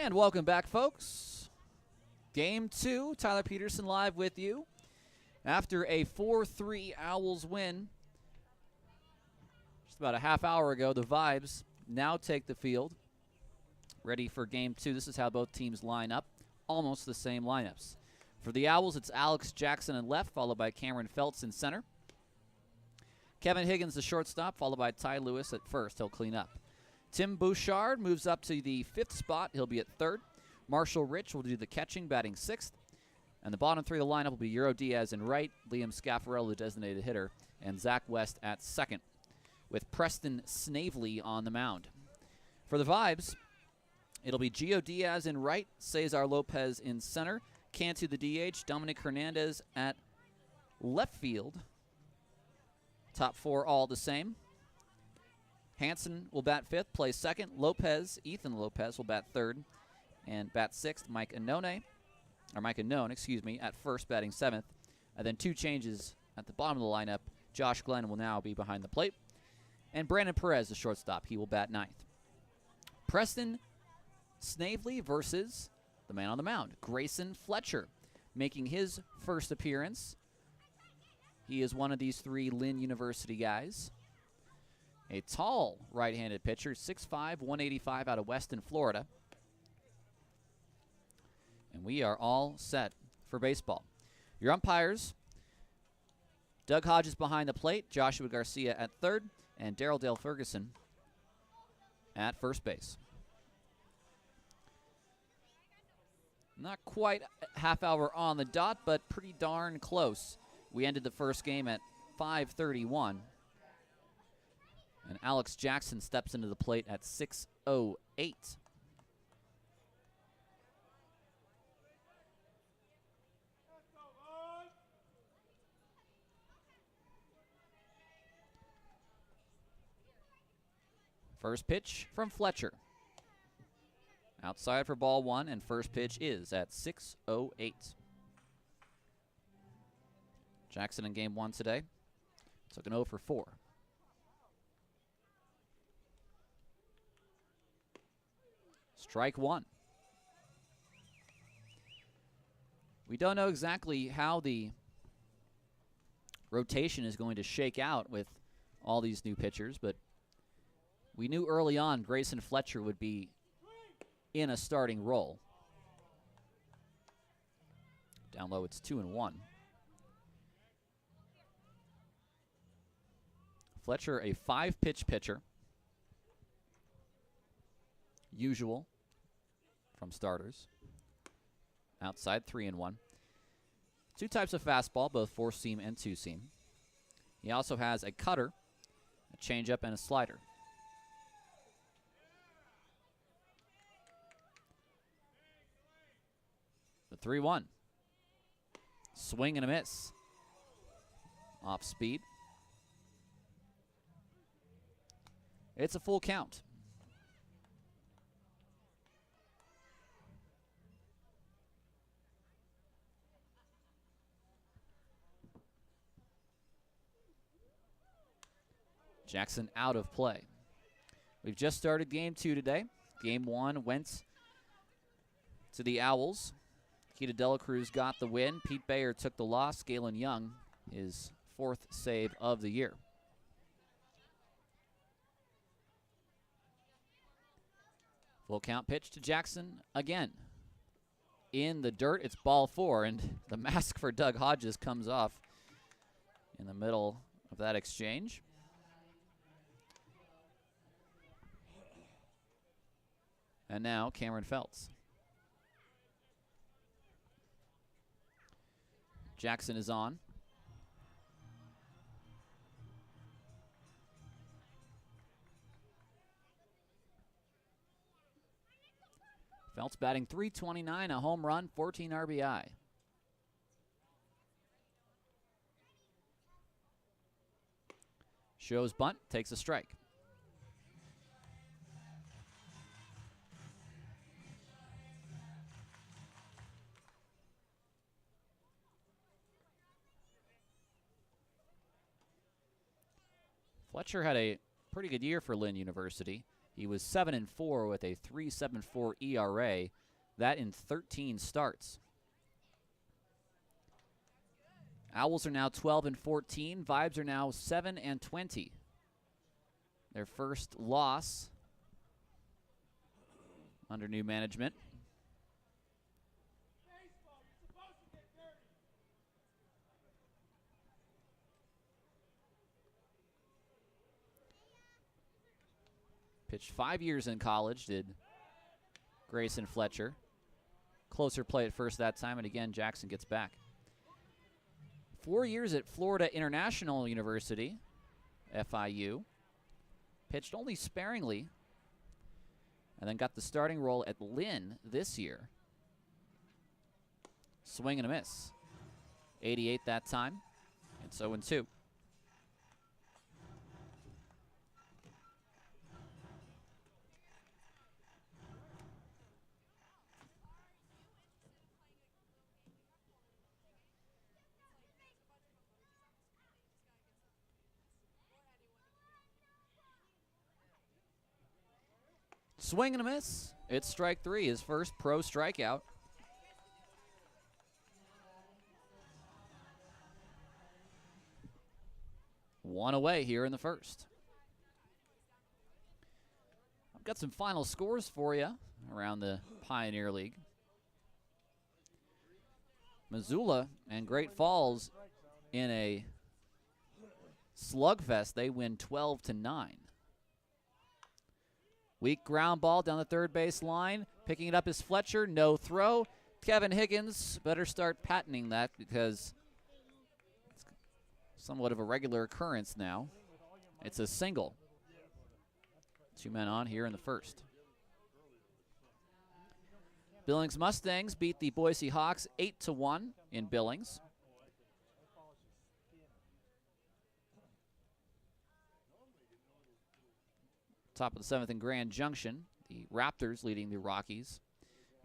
And welcome back, folks. Game 2, Tyler Peterson live with you. After a 4-3 Owls win just about a half hour ago, the Vibes now take the field, ready for Game 2. This is how both teams line up, almost the same lineups. For the Owls, it's Alex Jackson in left, followed by Cameron Feltz in center. Kevin Higgins, the shortstop, followed by Ty Lewis at first. He'll clean up. Tim Bouchard moves up to the 5th spot. He'll be at 3rd. Marshall Rich will do the catching, batting 6th. And the bottom 3 of the lineup will be Euro Diaz in right, Liam Scaffarello, the designated hitter, and Zach West at 2nd, with Preston Snavely on the mound. For the Vibes, it'll be Gio Diaz in right, Cesar Lopez in center, Cantu the DH, Dominic Hernandez at left field. Top 4 all the same. Hansen will bat 5th, play 2nd. Ethan Lopez will bat 3rd and bat 6th. Mike Annone, at 1st, batting 7th. And then 2 changes at the bottom of the lineup. Josh Glenn will now be behind the plate. And Brandon Perez, the shortstop, he will bat 9th. Preston Snavely versus the man on the mound, Grayson Fletcher, making his first appearance. He is one of these 3 Lynn University guys. A tall right-handed pitcher, 6'5", 185 out of Weston, Florida. And we are all set for baseball. Your umpires, Doug Hodges behind the plate, Joshua Garcia at 3rd, and Darryl Dale Ferguson at 1st base. Not quite a half hour on the dot, but pretty darn close. We ended the first game at 5:31. And Alex Jackson steps into the plate at 6:08. First pitch from Fletcher. Outside for ball 1, and first pitch is at 6:08. Jackson in game 1 today took an 0 for 4. Strike 1. We don't know exactly how the rotation is going to shake out with all these new pitchers, but we knew early on Grayson Fletcher would be in a starting role. Down low, it's 2-1. Fletcher, a 5-pitch pitcher. Usual from starters. Outside, 3-1. 2 types of fastball, both 4-seam and 2-seam. He also has a cutter, a changeup, and a slider. The 3-1. Swing and a miss. Off speed. It's a full count. Jackson out of play. We've just started game 2 today. Game 1 went to the Owls. Keita Dela Cruz got the win. Pete Bayer took the loss. Galen Young, his 4th save of the year. Full count pitch to Jackson again. In the dirt, it's ball 4, and the mask for Doug Hodges comes off in the middle of that exchange. And now Cameron Feltz. Jackson is on. Feltz batting .329, a home run, 14 RBI. Shows bunt, takes a strike. Fletcher had a pretty good year for Lynn University. He was 7-4 with a 3.74 ERA. That in 13 starts. Owls are now 12-14. Vibes are now 7-20. Their first loss under new management. Pitched 5 years in college, did Grayson Fletcher. Closer play at first that time, and again, Jackson gets back. 4 years at Florida International University, FIU. Pitched only sparingly, and then got the starting role at Lynn this year. Swing and a miss. 88 that time, and 0-2. Swing and a miss. It's strike 3, his first pro strikeout. One away here in the first. I've got some final scores for you around the Pioneer League. Missoula and Great Falls in a slugfest. They win 12-9. Weak ground ball down the third base line. Picking it up is Fletcher. No throw. Kevin Higgins better start patenting that because it's somewhat of a regular occurrence now. It's a single. 2 men on here in the first. Billings Mustangs beat the Boise Hawks 8-1 in Billings. Top of the 7th in Grand Junction, the Raptors leading the Rockies.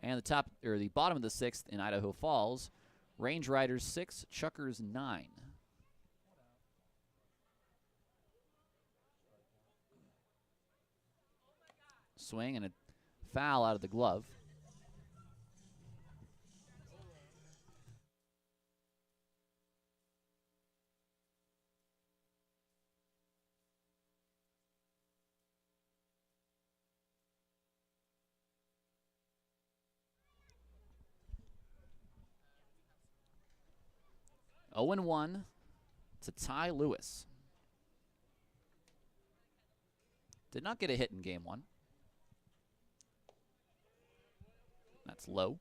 And the bottom of the 6th in Idaho Falls, Range Riders 6, Chuckers 9. Swing and a foul out of the glove. Oh and 1 to Ty Lewis. Did not get a hit in game 1. That's low.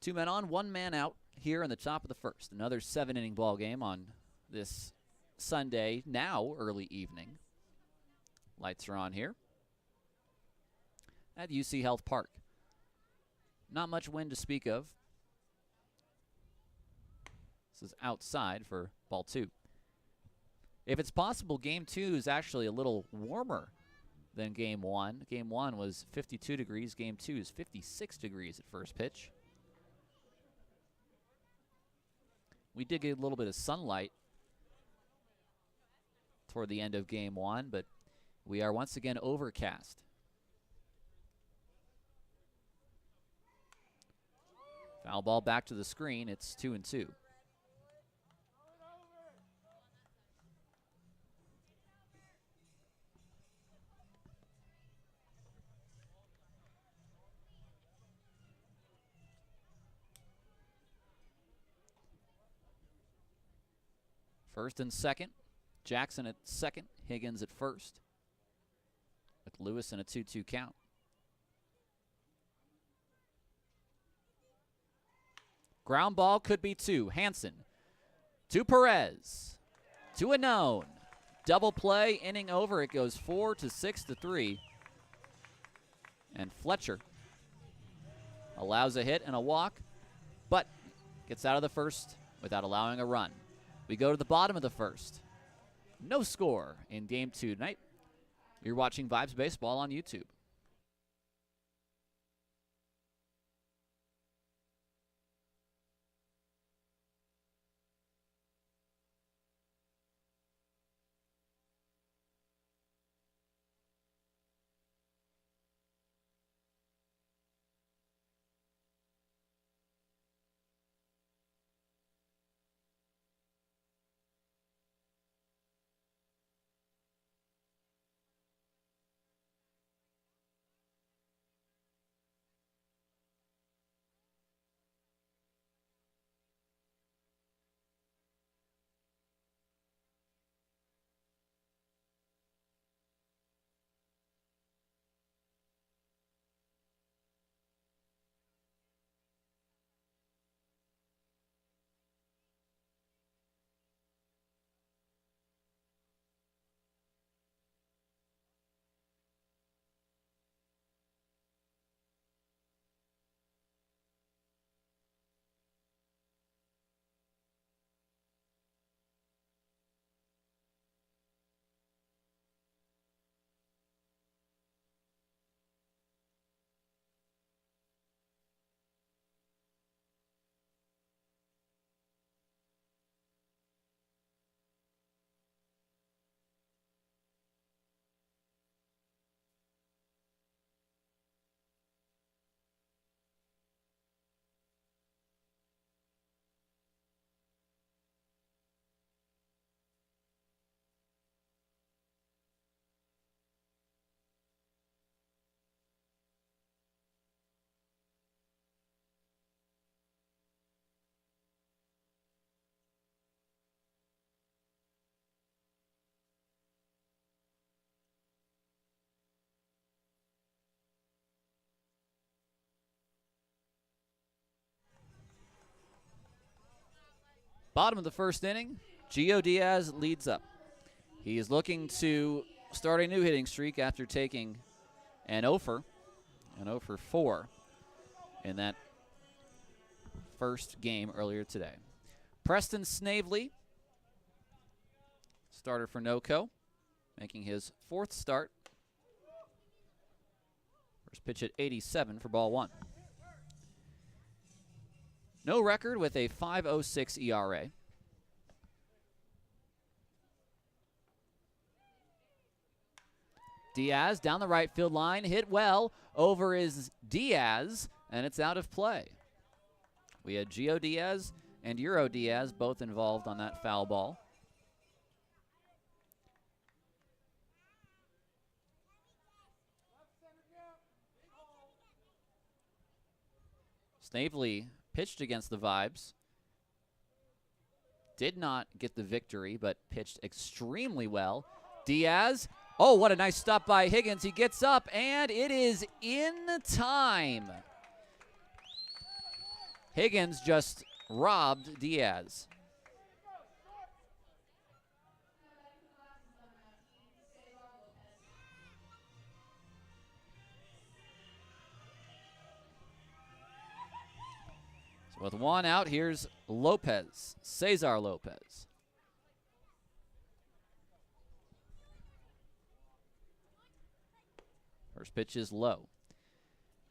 2 men on, 1 man out here in the top of the first. Another 7-inning ball game on this Sunday, now early evening. Lights are on here at UC Health Park. Not much wind to speak of. This is outside for ball 2. If it's possible, game 2 is actually a little warmer than game 1. Game 1 was 52 degrees. Game 2 is 56 degrees at first pitch. We did get a little bit of sunlight toward the end of game 1, but we are once again overcast. Foul ball back to the screen. It's 2-2. First and second. Jackson at second. Higgins at first. With Lewis in a 2-2 count. Ground ball could be 2. Hansen to Perez. To Unknown. Double play. Inning over. It goes 4-6-3. And Fletcher allows a hit and a walk, but gets out of the first without allowing a run. We go to the bottom of the first. No score in game 2 tonight. You're watching Vibes Baseball on YouTube. Bottom of the first inning, Gio Diaz leads up. He is looking to start a new hitting streak after taking an 0 for 4 in that first game earlier today. Preston Snavely, starter for NoCo, making his 4th start. First pitch at 87 for ball 1. No record with a 5.06 ERA. Diaz down the right field line, hit well, over is Diaz, and it's out of play. We had Gio Diaz and Euro Diaz both involved on that foul ball. Snavely pitched against the Vibes. Did not get the victory, but pitched extremely well. Diaz, oh, what a nice stop by Higgins. He gets up, and it is in time. Higgins just robbed Diaz. So with 1 out, here's Lopez, Cesar Lopez. First pitch is low.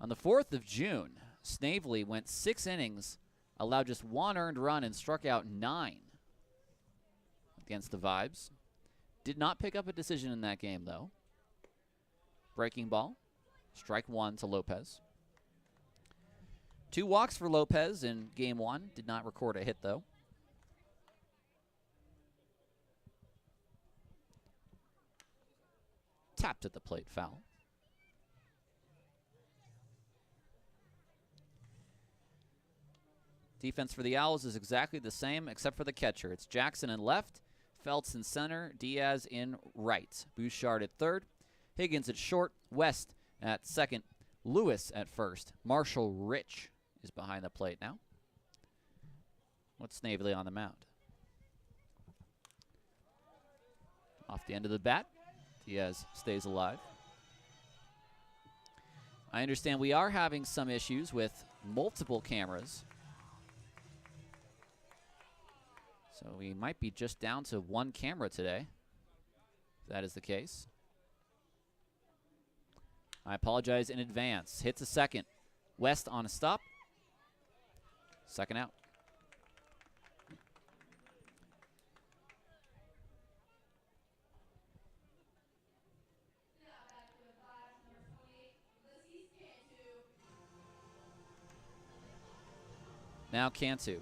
On the 4th of June, Snavely went 6 innings, allowed just 1 earned run, and struck out 9 against the Vibes. Did not pick up a decision in that game, though. Breaking ball, strike 1 to Lopez. 2 walks for Lopez in game 1. Did not record a hit, though. Tapped at the plate, foul. Defense for the Owls is exactly the same except for the catcher. It's Jackson in left, Feltz in center, Diaz in right. Bouchard at third, Higgins at short, West at second, Lewis at first. Marshall Rich is behind the plate now. What's Snavely on the mound? Off the end of the bat, Diaz stays alive. I understand we are having some issues with multiple cameras. So we might be just down to 1 camera today, if that is the case. I apologize in advance. Hits a second. West on a stop. Second out. Now Cantu.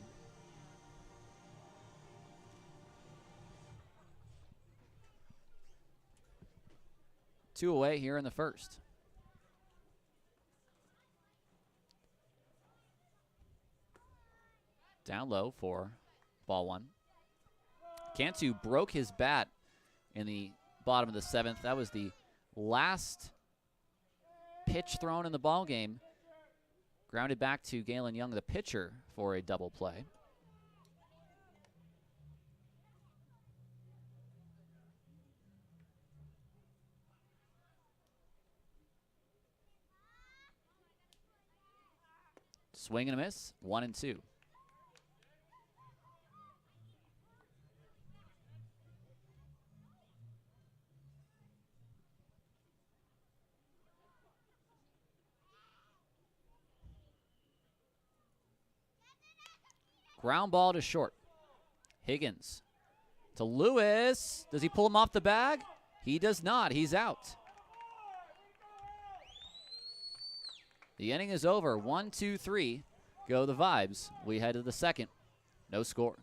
Two away here in the first. Down low for ball 1. Cantu broke his bat in the bottom of the 7th. That was the last pitch thrown in the ball game. Grounded back to Galen Young, the pitcher, for a double play. Swing and a miss, 1-2. Ground ball to short. Higgins to Lewis. Does he pull him off the bag? He does not. He's out. The inning is over. 1, 2, 3. Go the Vibes. We head to the second. No score.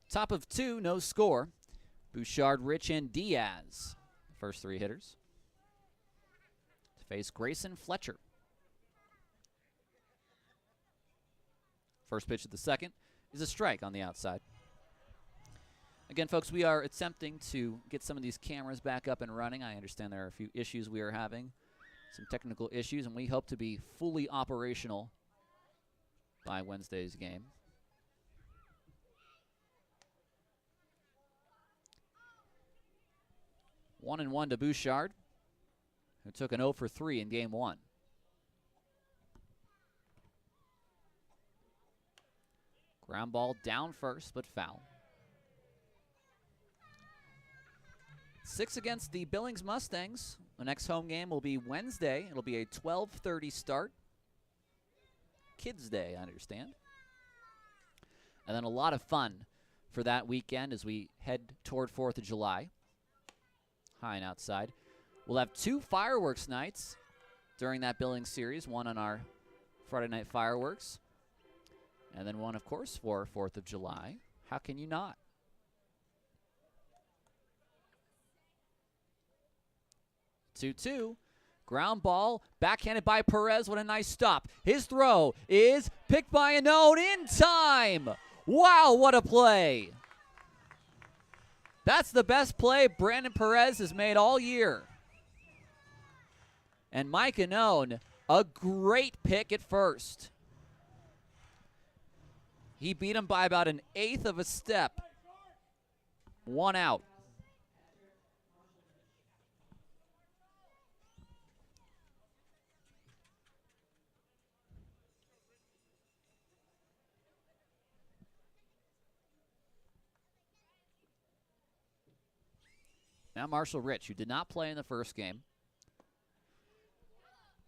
Top of 2, no score. Bouchard, Rich, and Diaz. First 3 hitters. To face Grayson Fletcher. First pitch of the second is a strike on the outside. Again, folks, we are attempting to get some of these cameras back up and running. I understand there are a few issues we are having, some technical issues, and we hope to be fully operational by Wednesday's game. One and one to Bouchard, who took an 0 for 3 in game 1. Ground ball down first, but foul. 6 against the Billings Mustangs. The next home game will be Wednesday. It'll be a 12:30 start. Kids Day, I understand. And then a lot of fun for that weekend as we head toward 4th of July. High and outside. We'll have 2 fireworks nights during that Billings series. One on our Friday night fireworks. And then one, of course, for 4th of July. How can you not? Two. Ground ball, backhanded by Perez. What a nice stop. His throw is picked by Anone in time. Wow, what a play. That's the best play Brandon Perez has made all year. And Mike Anone, a great pick at first. He beat him by about an 1/8 of a step. 1 out. Now Marshall Rich, who did not play in the first game.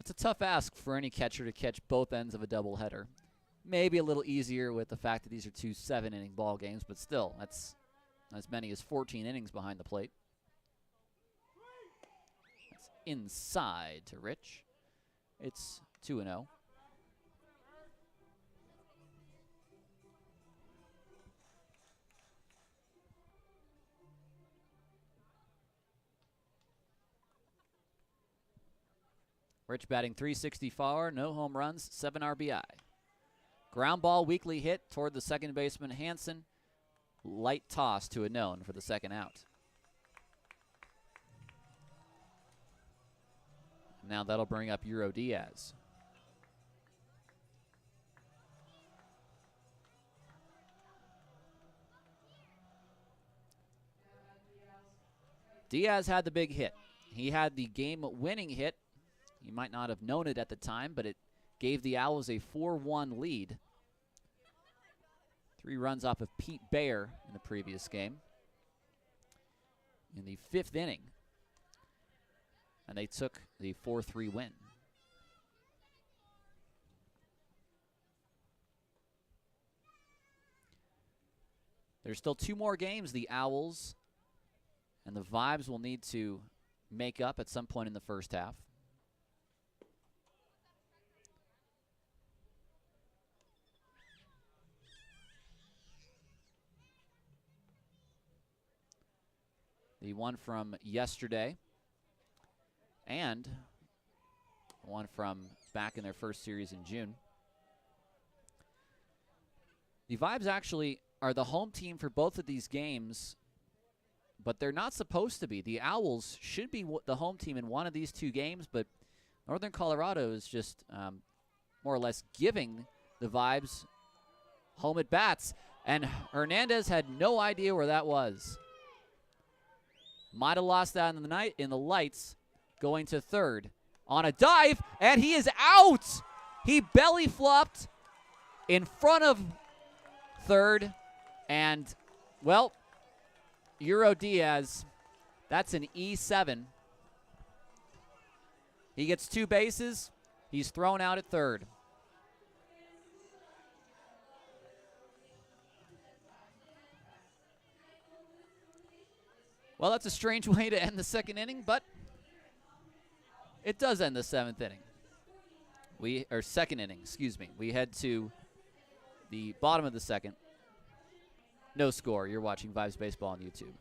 It's a tough ask for any catcher to catch both ends of a doubleheader. Maybe a little easier with the fact that these are 2 7-inning ball games, but still, that's as many as 14 innings behind the plate. That's inside to Rich. It's 2-0. Rich batting .364, no home runs, 7 RBI. Ground ball, weakly hit toward the second baseman, Hansen. Light toss to Anone for the second out. Now that'll bring up Euro Diaz. Diaz had the big hit. He had the game-winning hit. You might not have known it at the time, but it gave the Owls a 4-1 lead. 3 runs off of Pete Bayer in the previous game. In the 5th inning. And they took the 4-3 win. There's still 2 more games the Owls and the Vibes will need to make up at some point in the first half. The one from yesterday and one from back in their first series in June. The Vibes actually are the home team for both of these games, but they're not supposed to be. The Owls should be the home team in one of these 2 games, but Northern Colorado is just more or less giving the Vibes home at bats, and Hernandez had no idea where that was. Might have lost that in the lights, going to third on a dive, and he is out. He belly flopped in front of third, and, well, Euro Diaz, that's an E7. He gets 2 bases. He's thrown out at third. Well, that's a strange way to end the 2nd inning, but it does end the 7th inning. 2nd inning, excuse me. We head to the bottom of the 2nd. No score. You're watching Vibes Baseball on YouTube.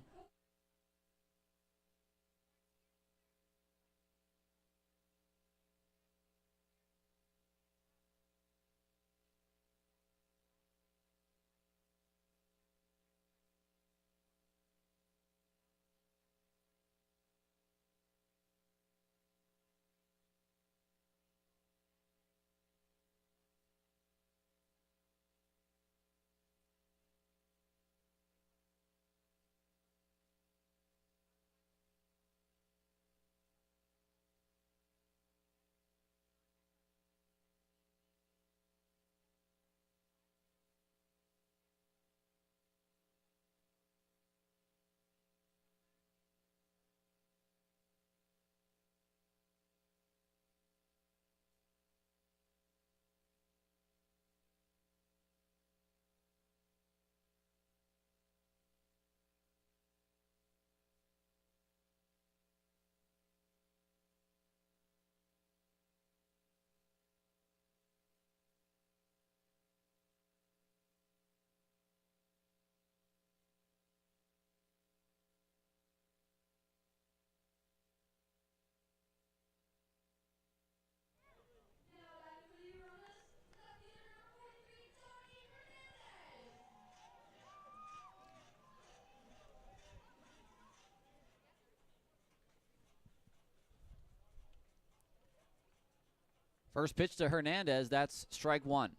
First pitch to Hernandez. That's strike one.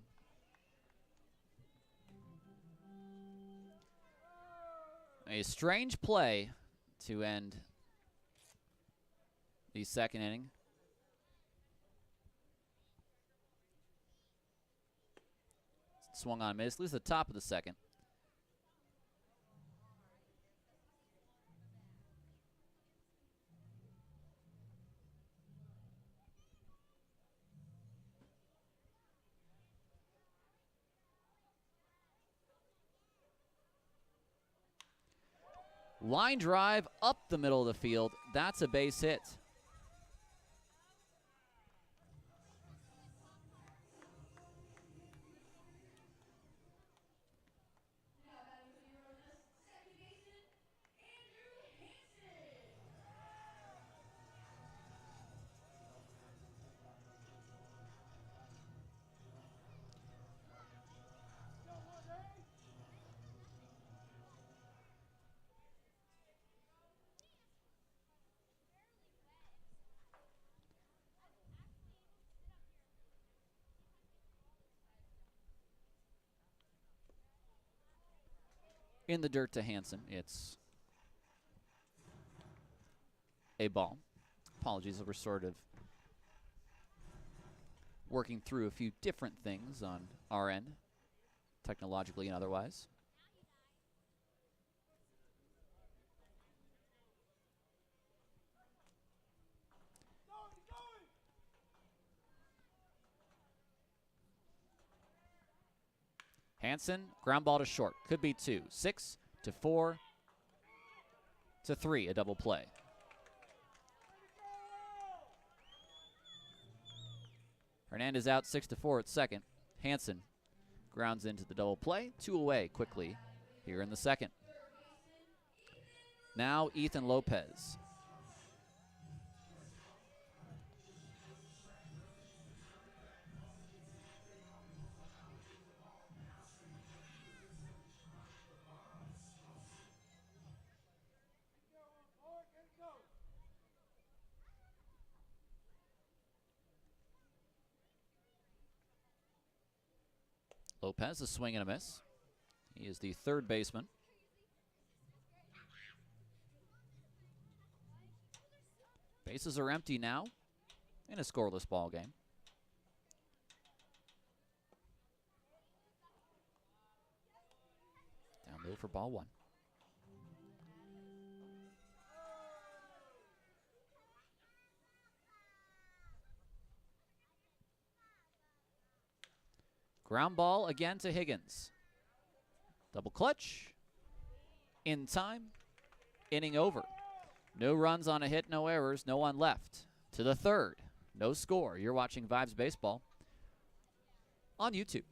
A strange play to end the second inning. Swung on, miss. Lose the top of the second. Line drive up the middle of the field. That's a base hit. In the dirt to Hansen. It's a ball. Apologies, we're sort of working through a few different things on our end, technologically and otherwise. Hansen, ground ball to short. Could be 2. 6 to 4 to 3, a double play. Hernandez out 6 to 4 at second. Hansen grounds into the double play. 2 away quickly here in the second. Now Ethan Lopez. Lopez, a swing and a miss. He is the third baseman. Bases are empty now in a scoreless ball game. Down low for ball one. Ground ball again to Higgins. Double clutch. In time. Inning over. No runs on a hit, no errors, no one left. To the third. No score. You're watching Vibes Baseball on YouTube.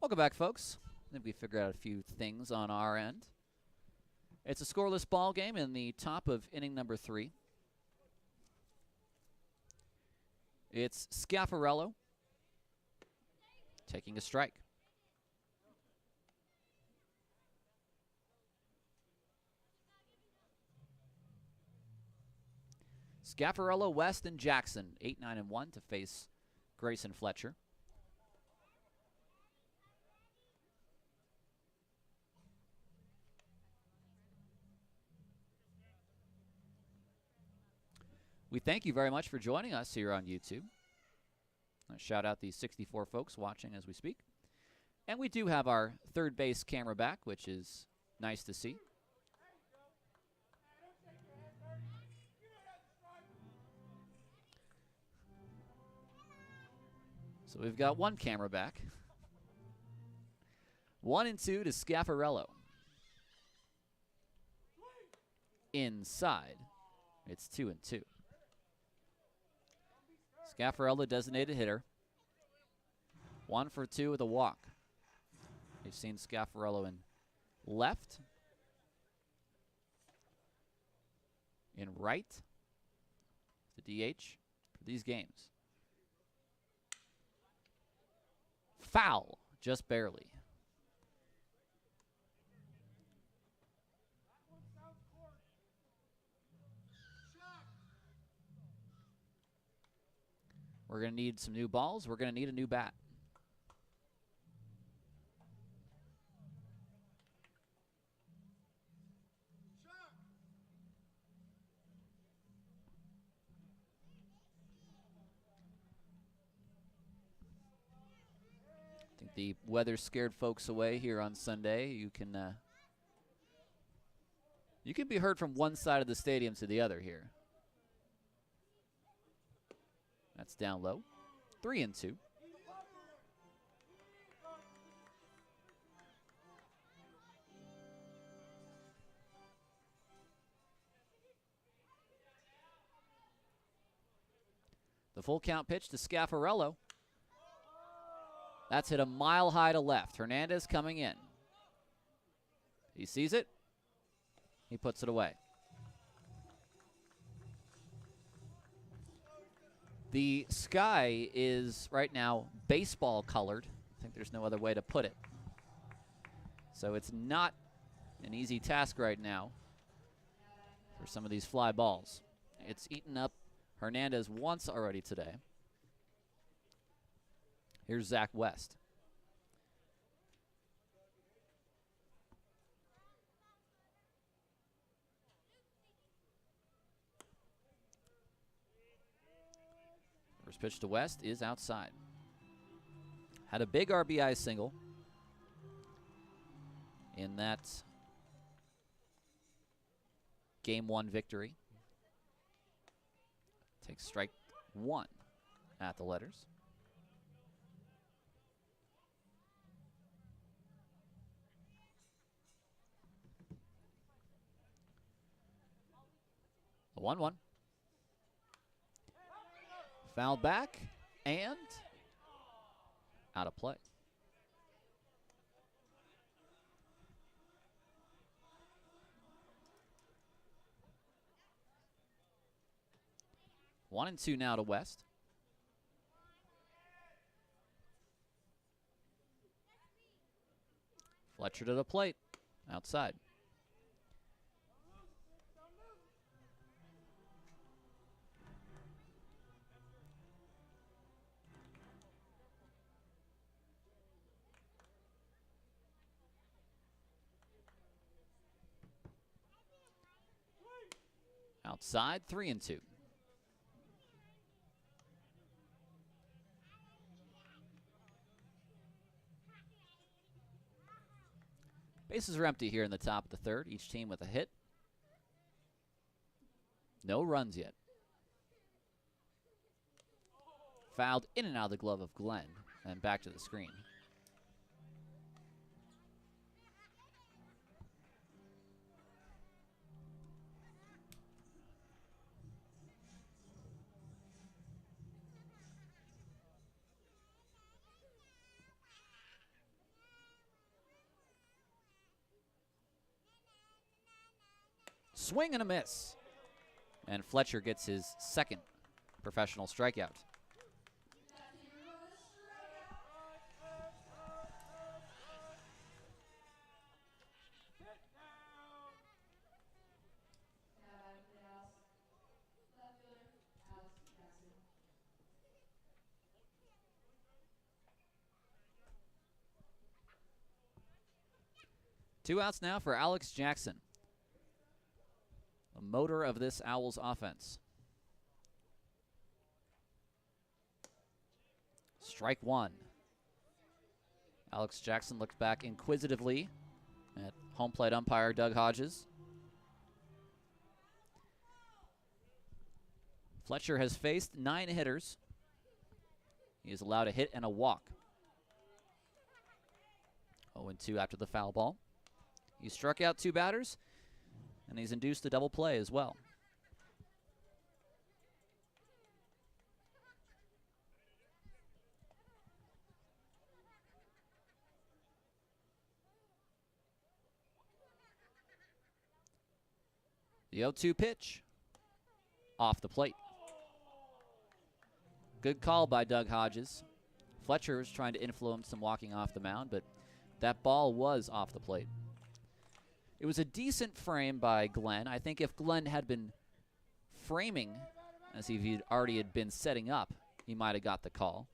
Welcome back, folks. I think we figured out a few things on our end. It's a scoreless ball game in the top of inning number 3. It's Scaffarello taking a strike. Scaffarello, West, and Jackson, 8, 9, and 1 to face Grayson Fletcher. We thank you very much for joining us here on YouTube. Shout out the 64 folks watching as we speak. And we do have our third base camera back, which is nice to see. So we've got one camera back. 1-2 to Scaffarello. Inside, it's 2-2. Scaffarello, designated hitter. 1 for 2 with a walk. We've seen Scaffarello in left, in right, the DH for these games. Foul, just barely. We're going to need some new balls. We're going to need a new bat. I think the weather scared folks away here on Sunday. You can be heard from one side of the stadium to the other here. That's down low. 3-2. The full count pitch to Scaffarello. That's hit a mile high to left. Hernandez coming in. He sees it. He puts it away. The sky is right now baseball colored. I think there's no other way to put it. So it's not an easy task right now for some of these fly balls. It's eaten up Hernandez once already today. Here's Zach West. First pitch to West is outside. Had a big RBI single in that Game 1 victory. Takes strike 1 at the letters. A 1-1. Fouled back and out of play. One and two now to West. Fletcher to the plate, outside. Outside, 3-2. Bases are empty here in the top of the third. Each team with a hit. No runs yet. Fouled in and out of the glove of Glenn and back to the screen. Swing and a miss. And Fletcher gets his second professional strikeout. Two outs now for Owlz Jackson, the motor of this Owls offense. Strike one. Owlz Jackson looks back inquisitively at home plate umpire Doug Hodges. Fletcher has faced 9 hitters. He is allowed a hit and a walk. 0-2 after the foul ball. He struck out 2 batters, and he's induced a double play as well. The 0-2 pitch off the plate. Good call by Doug Hodges. Fletcher was trying to influence him walking off the mound, but that ball was off the plate. It was a decent frame by Glenn. I think if Glenn had been framing as if he already had been setting up, he might have got the call.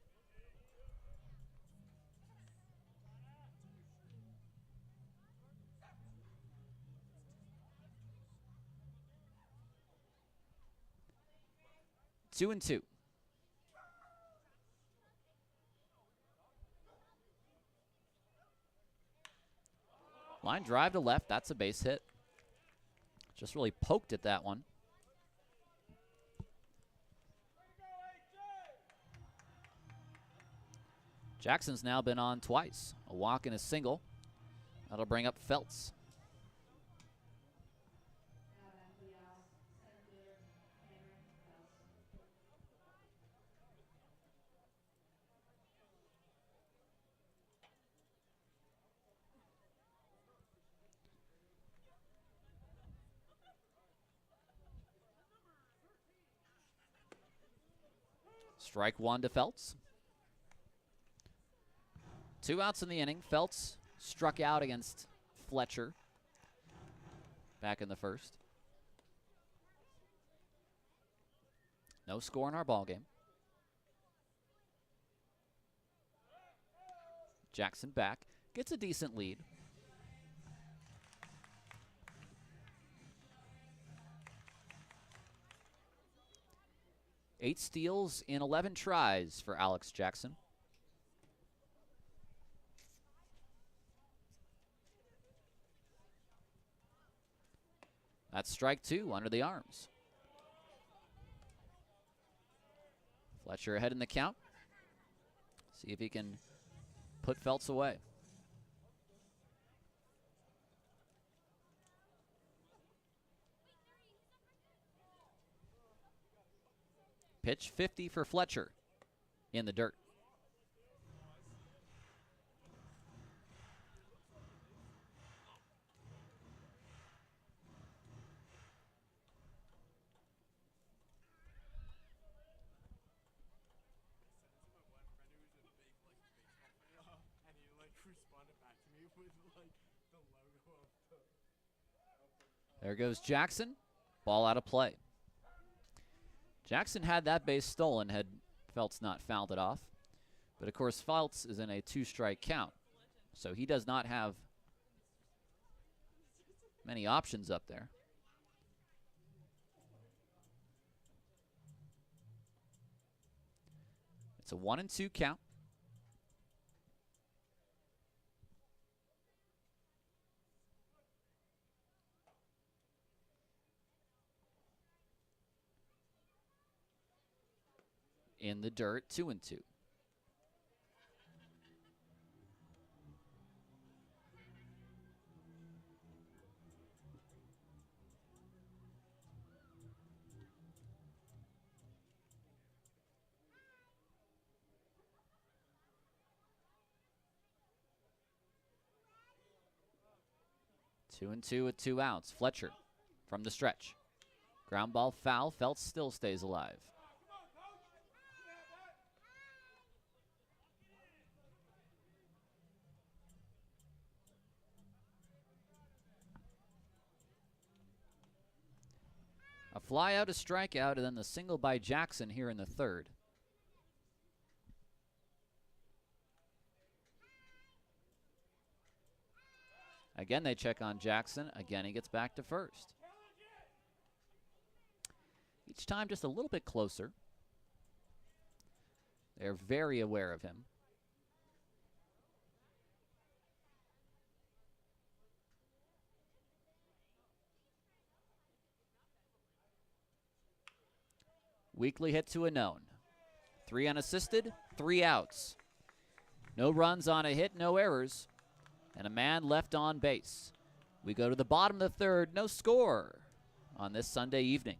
Two and two. Line drive to left. That's a base hit. Just really poked at that one. Jackson's now been on twice. A walk and a single. That'll bring up Feltz. Strike one to Feltz. 2 outs in the inning. Feltz struck out against Fletcher back in the first. No score in our ball game. Jackson back. Gets a decent lead. Eight steals in 11 tries for Owlz Jackson. That's strike 2 under the arms. Fletcher ahead in the count. See if he can put Feltz away. Pitch 50 for Fletcher in the dirt. There goes Jackson. Ball out of play. Jackson had that base stolen had Feltz not fouled it off. But, of course, Feltz is in a 2-strike count. So he does not have many options up there. It's a 1-2 count. In the dirt, 2-2. Two and two with 2 outs. Fletcher from the stretch. Ground ball foul. Feltz still stays alive. A fly out, a strikeout, and then the single by Jackson here in the third. Again, they check on Jackson. Again, he gets back to first. Each time just a little bit closer. They're very aware of him. Weekly hit to a known. 3 unassisted, 3 outs. No runs on a hit, no errors, and a man left on base. We go to the bottom of the third, no score on this Sunday evening.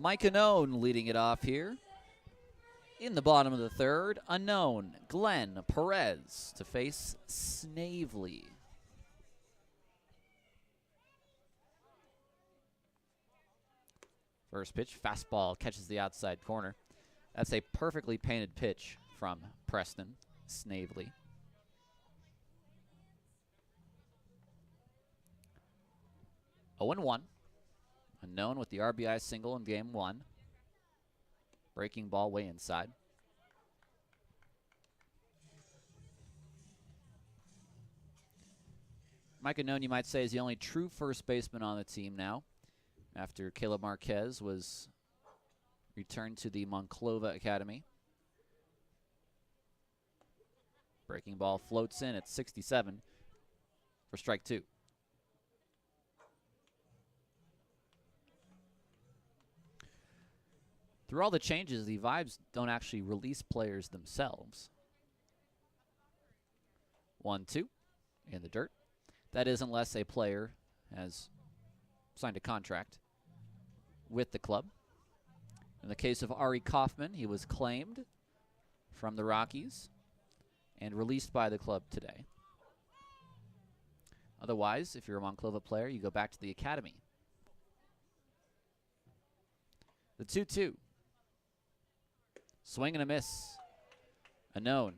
Mike Unknown leading it off here. In the bottom of the third, unknown Glenn Perez to face Snavely. First pitch, fastball catches the outside corner. That's a perfectly painted pitch from Preston Snavely. Oh and 1. Unknown with the RBI single in game 1. Breaking ball way inside. Mike Unknown, you might say, is the only true first baseman on the team now, after Caleb Marquez was returned to the Monclova Academy. Breaking ball floats in at 67 for strike 2. Through all the changes, the Vibes don't actually release players themselves. 1-2 in the dirt. That is unless a player has signed a contract with the club. In the case of Ari Kaufman, he was claimed from the Rockies and released by the club today. Otherwise, if you're a Monclova player, you go back to the academy. The 2-2. Swing and a miss. Unknown.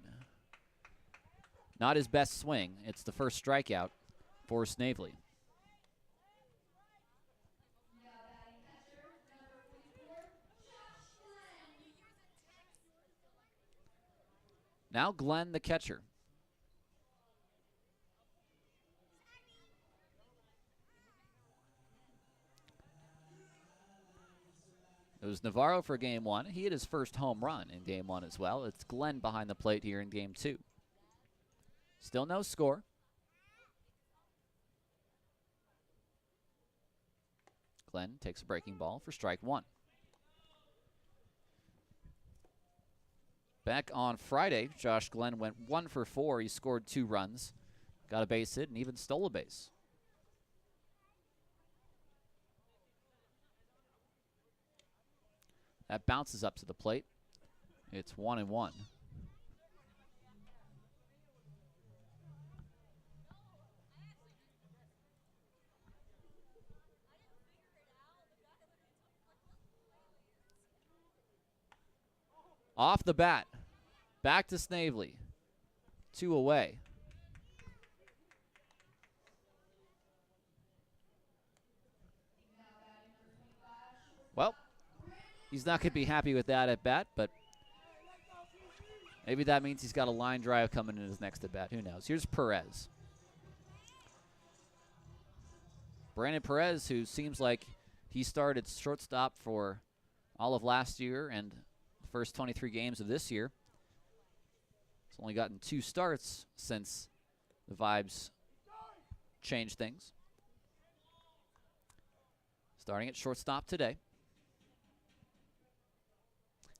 Not his best swing. It's the first strikeout for Snavely. Now Glenn, the catcher. It was Navarro for game 1. He hit his first home run in game 1 as well. It's Glenn behind the plate here in game 2. Still no score. Glenn takes a breaking ball for strike one. Back on Friday, Josh Glenn went 1 for 4. He scored 2 runs, got a base hit, and even stole a base. That bounces up to the plate. It's 1-1. Off the bat, back to Snavely. 2 away. Well, he's not going to be happy with that at bat, but maybe that means he's got a line drive coming in his next at bat. Who knows? Here's Perez. Brandon Perez, who seems like he started shortstop for all of last year and the first 23 games of this year. He's only gotten 2 starts since the vibes changed things. Starting at shortstop today.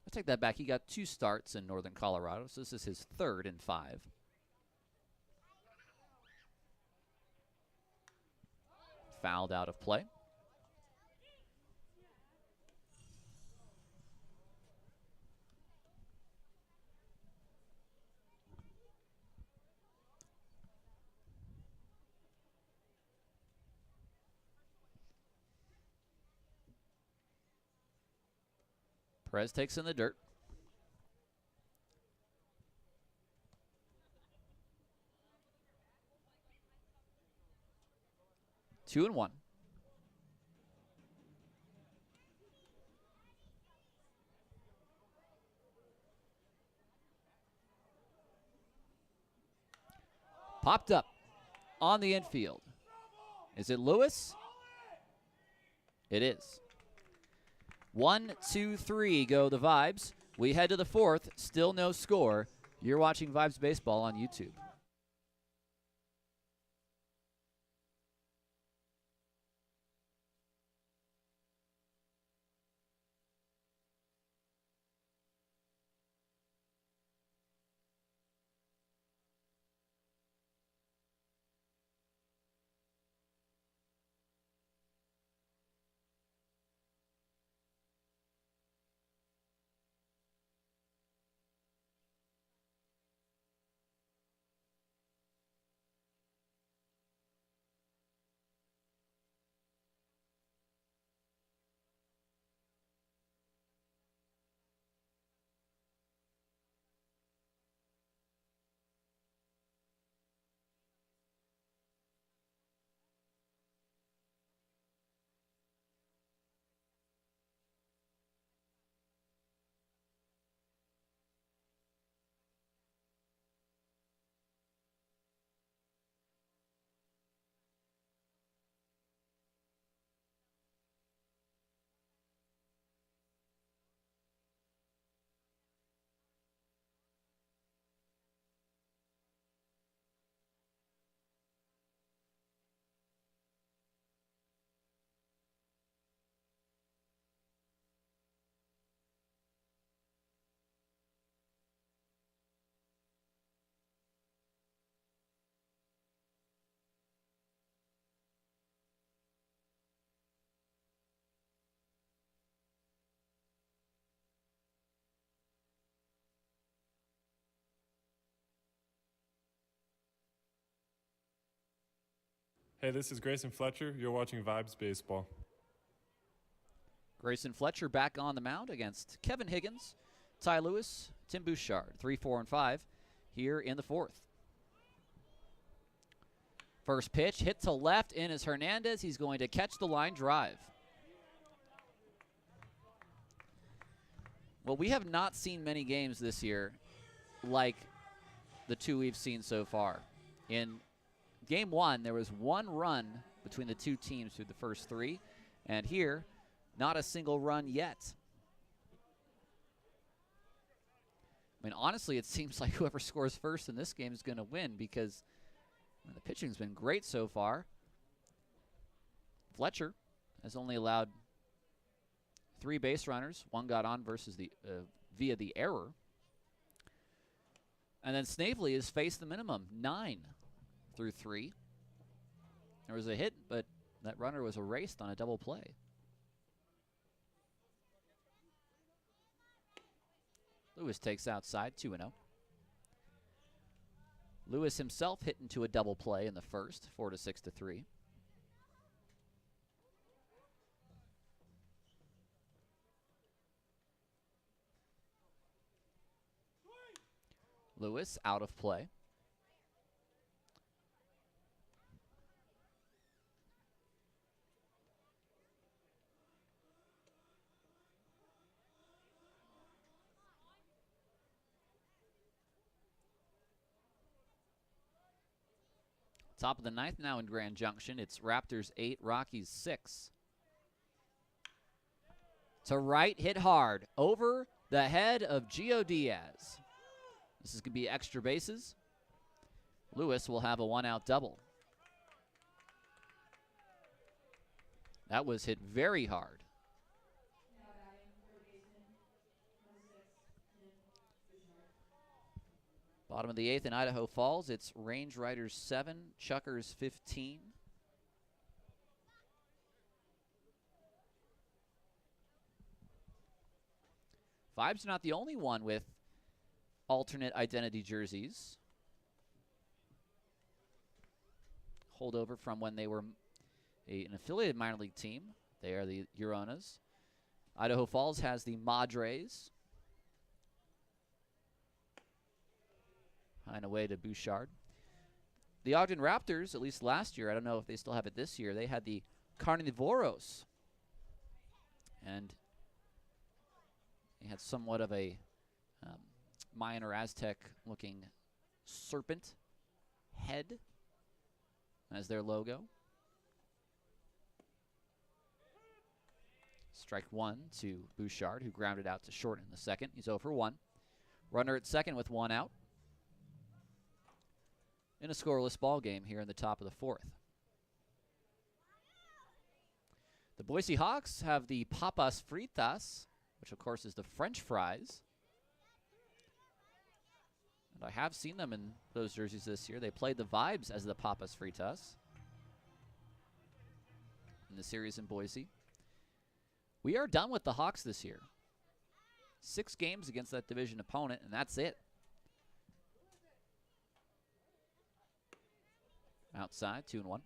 I take that back. He got 2 starts in Northern Colorado, so this is his 3rd in 5. Fouled out of play. Perez takes in the dirt. Two and 1. Popped up on the infield. Is it Lewis? It is. 1, 2, 3 go the Vibes. We head to the 4th. Still no score. You're watching Vibes Baseball on YouTube. Hey, this is Grayson Fletcher. You're watching Vibes Baseball. Grayson Fletcher back on the mound against Kevin Higgins, Ty Lewis, Tim Bouchard. 3, 4, and 5 here in the 4th. First pitch, hit to left in is Hernandez. He's going to catch the line drive. Well, we have not seen many games this year like the 2 we've seen so far. In Game 1, there was 1 run between the 2 teams through the first 3, and here, not a single run yet. I mean, honestly, it seems like whoever scores first in this game is going to win because the pitching's been great so far. Fletcher has only allowed 3 base runners. 1 got on versus via the error. And then Snavely has faced the minimum, 9 through 3. There was a hit, but that runner was erased on a double play. Lewis takes outside, 2-0. Lewis himself hit into a double play in the first, 4-6-3. Lewis out of play. Top of the 9th now in Grand Junction. It's Raptors 8, Rockies 6. To right, hit hard. Over the head of Gio Diaz. This is going to be extra bases. Lewis will have a 1-out double. That was hit very hard. Bottom of the 8th in Idaho Falls, it's Range Riders 7, Chuckers 15. Vibes are not the only one with alternate identity jerseys. Holdover from when they were an affiliated minor league team. They are the Euronas. Idaho Falls has the Madres. And away to Bouchard. The Ogden Raptors, at least last year, I don't know if they still have it this year, they had the Carnivoros. And they had somewhat of a Mayan or Aztec-looking serpent head as their logo. Strike 1 to Bouchard, who grounded out to short in the second. He's 0 for 1. Runner at second with 1 out. In a scoreless ball game here in the top of the 4th. The Boise Hawks have the papas fritas, which of course is the French fries. And I have seen them in those jerseys this year. They played the Vibes as the papas fritas in the series in Boise. We are done with the Hawks this year. 6 games against that division opponent, and that's it. Outside, 2-1.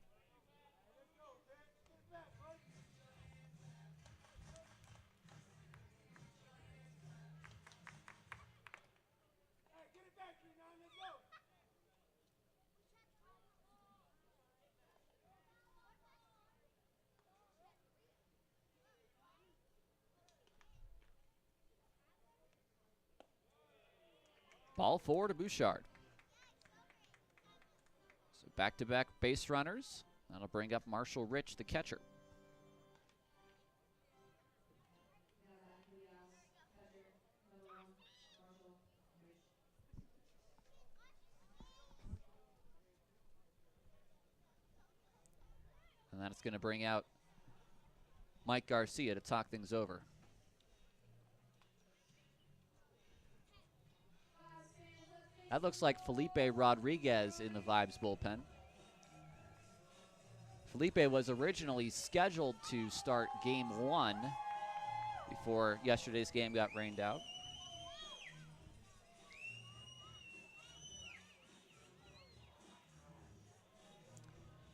Ball 4 to Bouchard. So back-to-back base runners. That'll bring up Marshall Rich, the catcher. And that's going to bring out Mike Garcia to talk things over. That looks like Felipe Rodriguez in the Vibes bullpen. Felipe was originally scheduled to start game 1 before yesterday's game got rained out.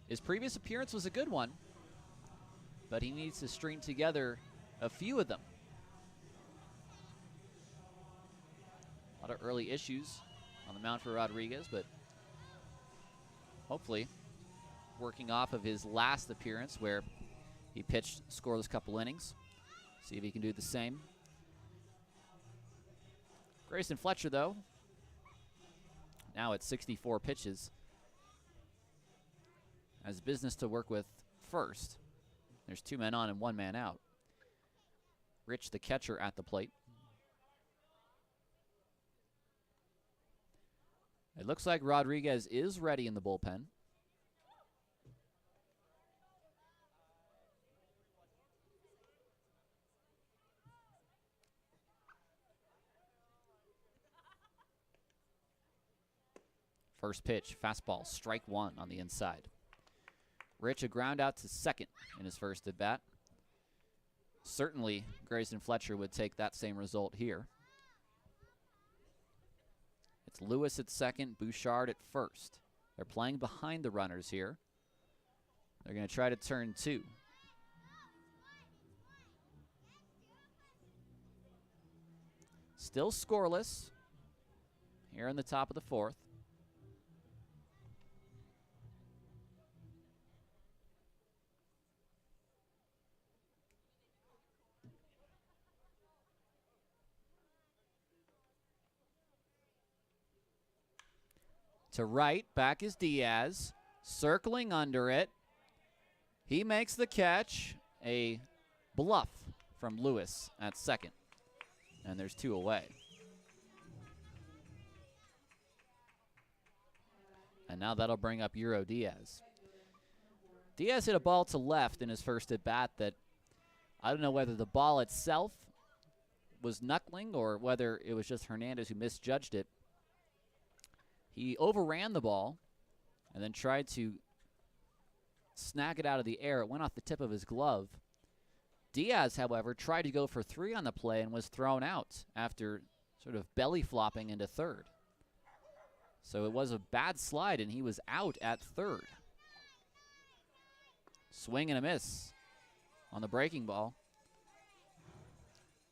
His previous appearance was a good one, but he needs to string together a few of them. A lot of early issues on the mound for Rodriguez, but hopefully working off of his last appearance where he pitched scoreless couple innings. See if he can do the same. Grayson Fletcher, though, now at 64 pitches, has business to work with first. There's 2 men on and 1 man out. Rich, the catcher, at the plate. It looks like Rodriguez is ready in the bullpen. First pitch, fastball, strike one on the inside. Rich, a ground out to second in his first at bat. Certainly, Grayson Fletcher would take that same result here. It's Lewis at second, Bouchard at first. They're playing behind the runners here. They're going to try to turn two. Still scoreless here in the top of the fourth. To right, back is Diaz, circling under it. He makes the catch. A bluff from Lewis at second. And there's two away. And now that'll bring up Euro Diaz. Diaz hit a ball to left in his first at bat that I don't know whether the ball itself was knuckling or whether it was just Hernandez who misjudged it. He overran the ball and then tried to snag it out of the air. It went off the tip of his glove. Diaz, however, tried to go for three on the play and was thrown out after sort of belly flopping into third. So it was a bad slide, and he was out at third. Swing and a miss on the breaking ball.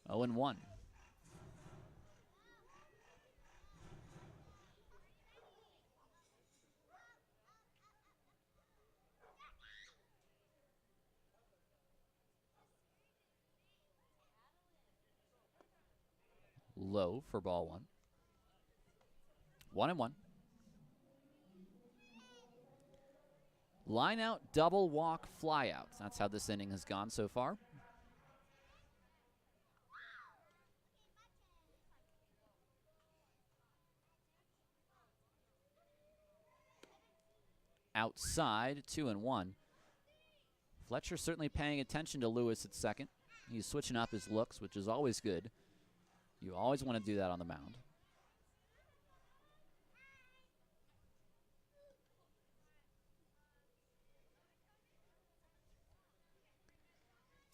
0-1. Low for ball one. 1-1. Line out, double walk, fly out. That's how this inning has gone so far. Outside, 2-1. Fletcher certainly paying attention to Lewis at second. He's switching up his looks, which is always good. You always want to do that on the mound.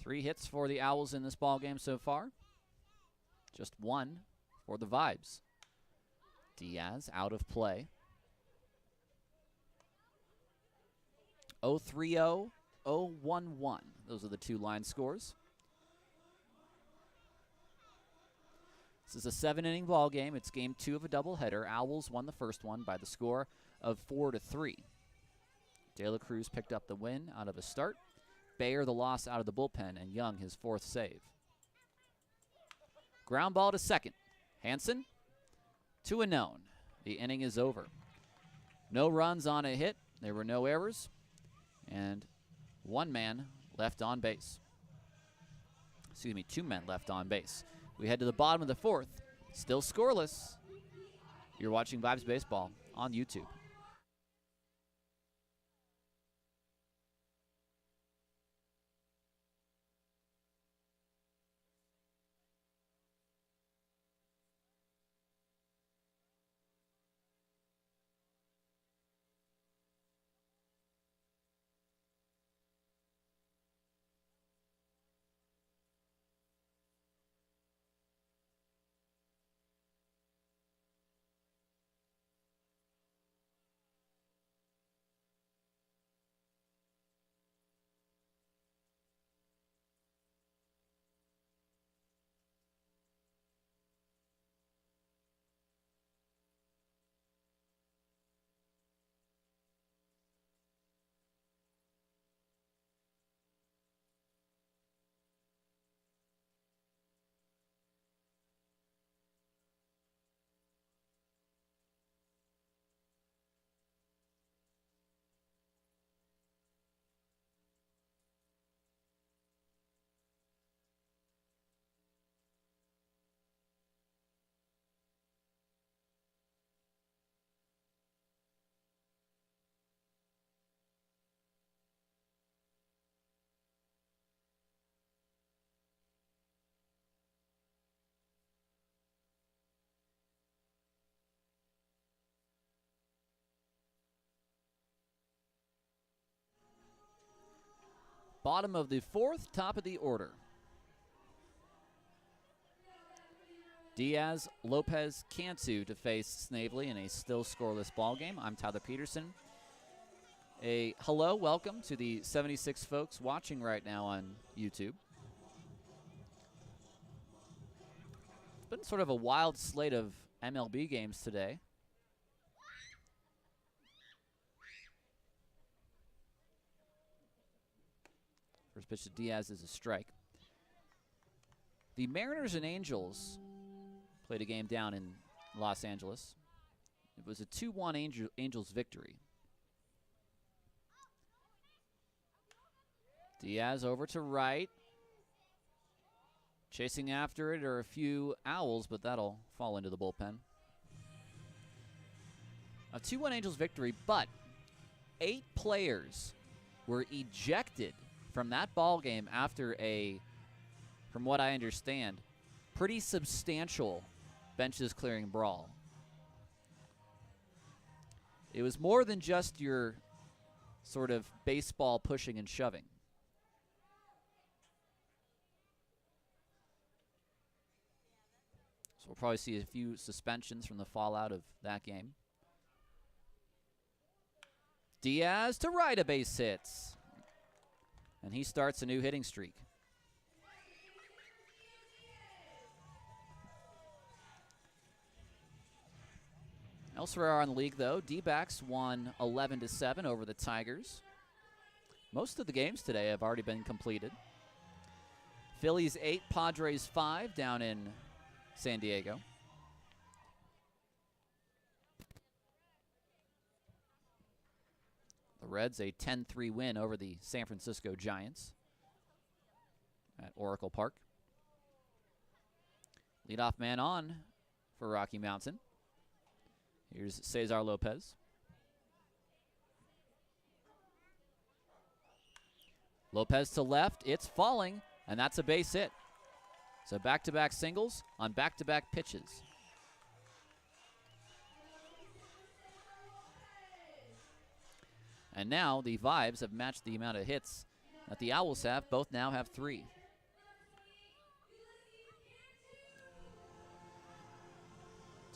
Three hits for the Owls in this ball game so far. Just one for the Vibes. Diaz out of play. 0-3-0, 0-1-1. Those are the two line scores. This is a 7-inning ball game. It's game 2 of a doubleheader. Owls won the first one by the score of 4-3. De La Cruz picked up the win out of a start. Bayer the loss out of the bullpen, and Young his fourth save. Ground ball to second. Hansen to a known. The inning is over. No runs on a hit. There were no errors. And one man left on base. Excuse me, two men left on base. We head to the bottom of the fourth. Still scoreless. You're watching Vibes Baseball on YouTube. Bottom of the fourth, top of the order. Diaz, Lopez, Cantu to face Snavely in a still scoreless ball game. I'm Tyler Peterson. A hello, welcome to the 76 folks watching right now on YouTube. It's been sort of a wild slate of MLB games today. First pitch to Diaz is a strike. The Mariners and Angels played a game down in Los Angeles. It was a 2-1 Angels victory. Diaz over to right. Chasing after it are a few Owls, but that'll fall into the bullpen. A 2-1 Angels victory, but 8 players were ejected from that ball game after a, from what I understand, pretty substantial benches clearing brawl. It was more than just your sort of baseball pushing and shoving. So we'll probably see a few suspensions from the fallout of that game. Diaz to right, a base hits. And he starts a new hitting streak. Elsewhere on the league, though, D-backs won 11-7 over the Tigers. Most of the games today have already been completed. Phillies 8, Padres 5 down in San Diego. The Reds a 10-3 win over the San Francisco Giants at Oracle Park. Leadoff man on for Rocky Mountain. Here's Cesar Lopez. Lopez to left. It's falling, and that's a base hit. So back-to-back singles on back-to-back pitches. And now the Vibes have matched the amount of hits that the Owls have. Both now have 3.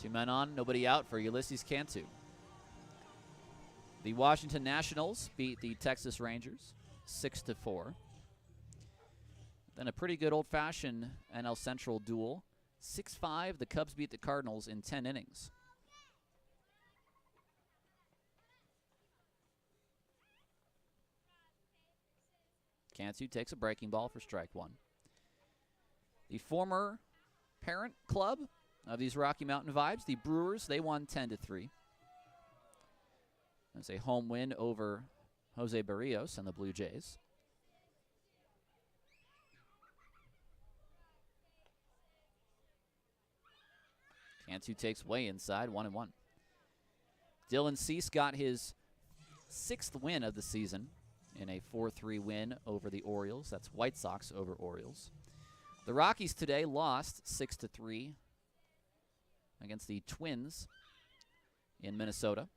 Two men on, nobody out for Ulysses Cantu. The Washington Nationals beat the Texas Rangers 6-4. Then a pretty good old-fashioned NL Central duel. 6-5, the Cubs beat the Cardinals in 10 innings. Cantu takes a breaking ball for strike 1. The former parent club of these Rocky Mountain Vibes, the Brewers, they won 10-3. That's a home win over Jose Barrios and the Blue Jays. Cantu takes way inside, 1-1. Dylan Cease got his 6th win of the season in a 4-3 win over the Orioles. That's White Sox over Orioles. The Rockies today lost 6-3 against the Twins in Minnesota.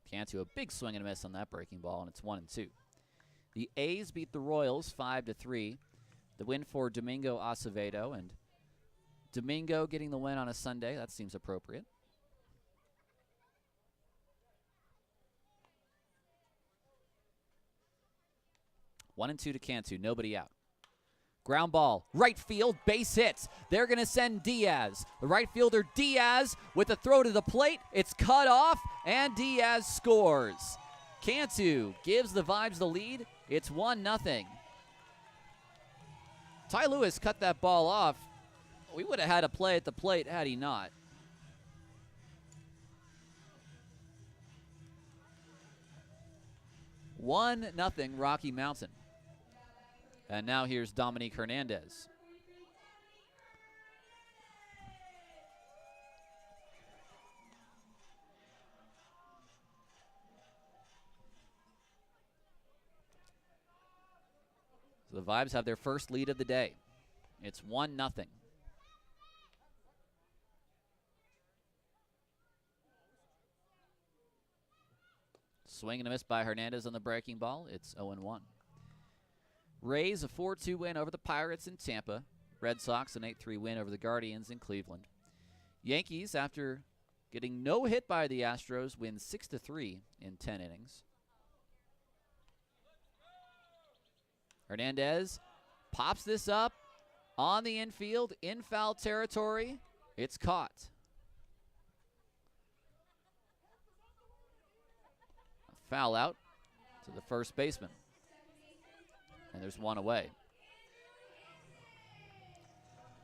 Cantu, a big swing and a miss on that breaking ball, and it's 1-2. The A's beat the Royals 5-3. The win for Domingo Acevedo, and Domingo getting the win on a Sunday, that seems appropriate. One and 2 to Cantu, nobody out. Ground ball, right field, base hits. They're going to send Diaz. The right fielder Diaz with a throw to the plate. It's cut off, and Diaz scores. Cantu gives the Vibes the lead. It's 1-0. Ty Lewis cut that ball off. We would have had a play at the plate had he not. One nothing Rocky Mountain. And now here's Dominique Hernandez. So the Vibes have their first lead of the day. It's 1-0. Swing and a miss by Hernandez on the breaking ball. It's 0-1. Rays a 4-2 win over the Pirates in Tampa. Red Sox an 8-3 win over the Guardians in Cleveland. Yankees, after getting no hit by the Astros, win 6-3 in 10 innings. Hernandez pops this up on the infield in foul territory. It's caught. A foul out to the first baseman. And there's one away.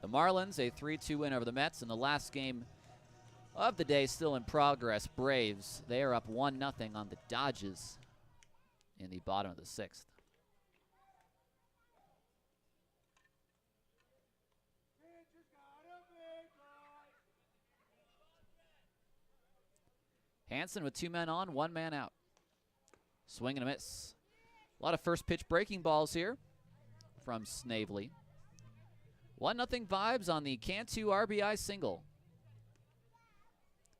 The Marlins, a 3-2 win over the Mets in the last game of the day, still in progress. Braves, they are up 1-0 on the Dodgers in the bottom of the 6th. Hansen with 2 men on, 1 man out. Swing and a miss. A lot of first pitch breaking balls here from Snavely. 1-0 Vibes on the Cantu RBI single.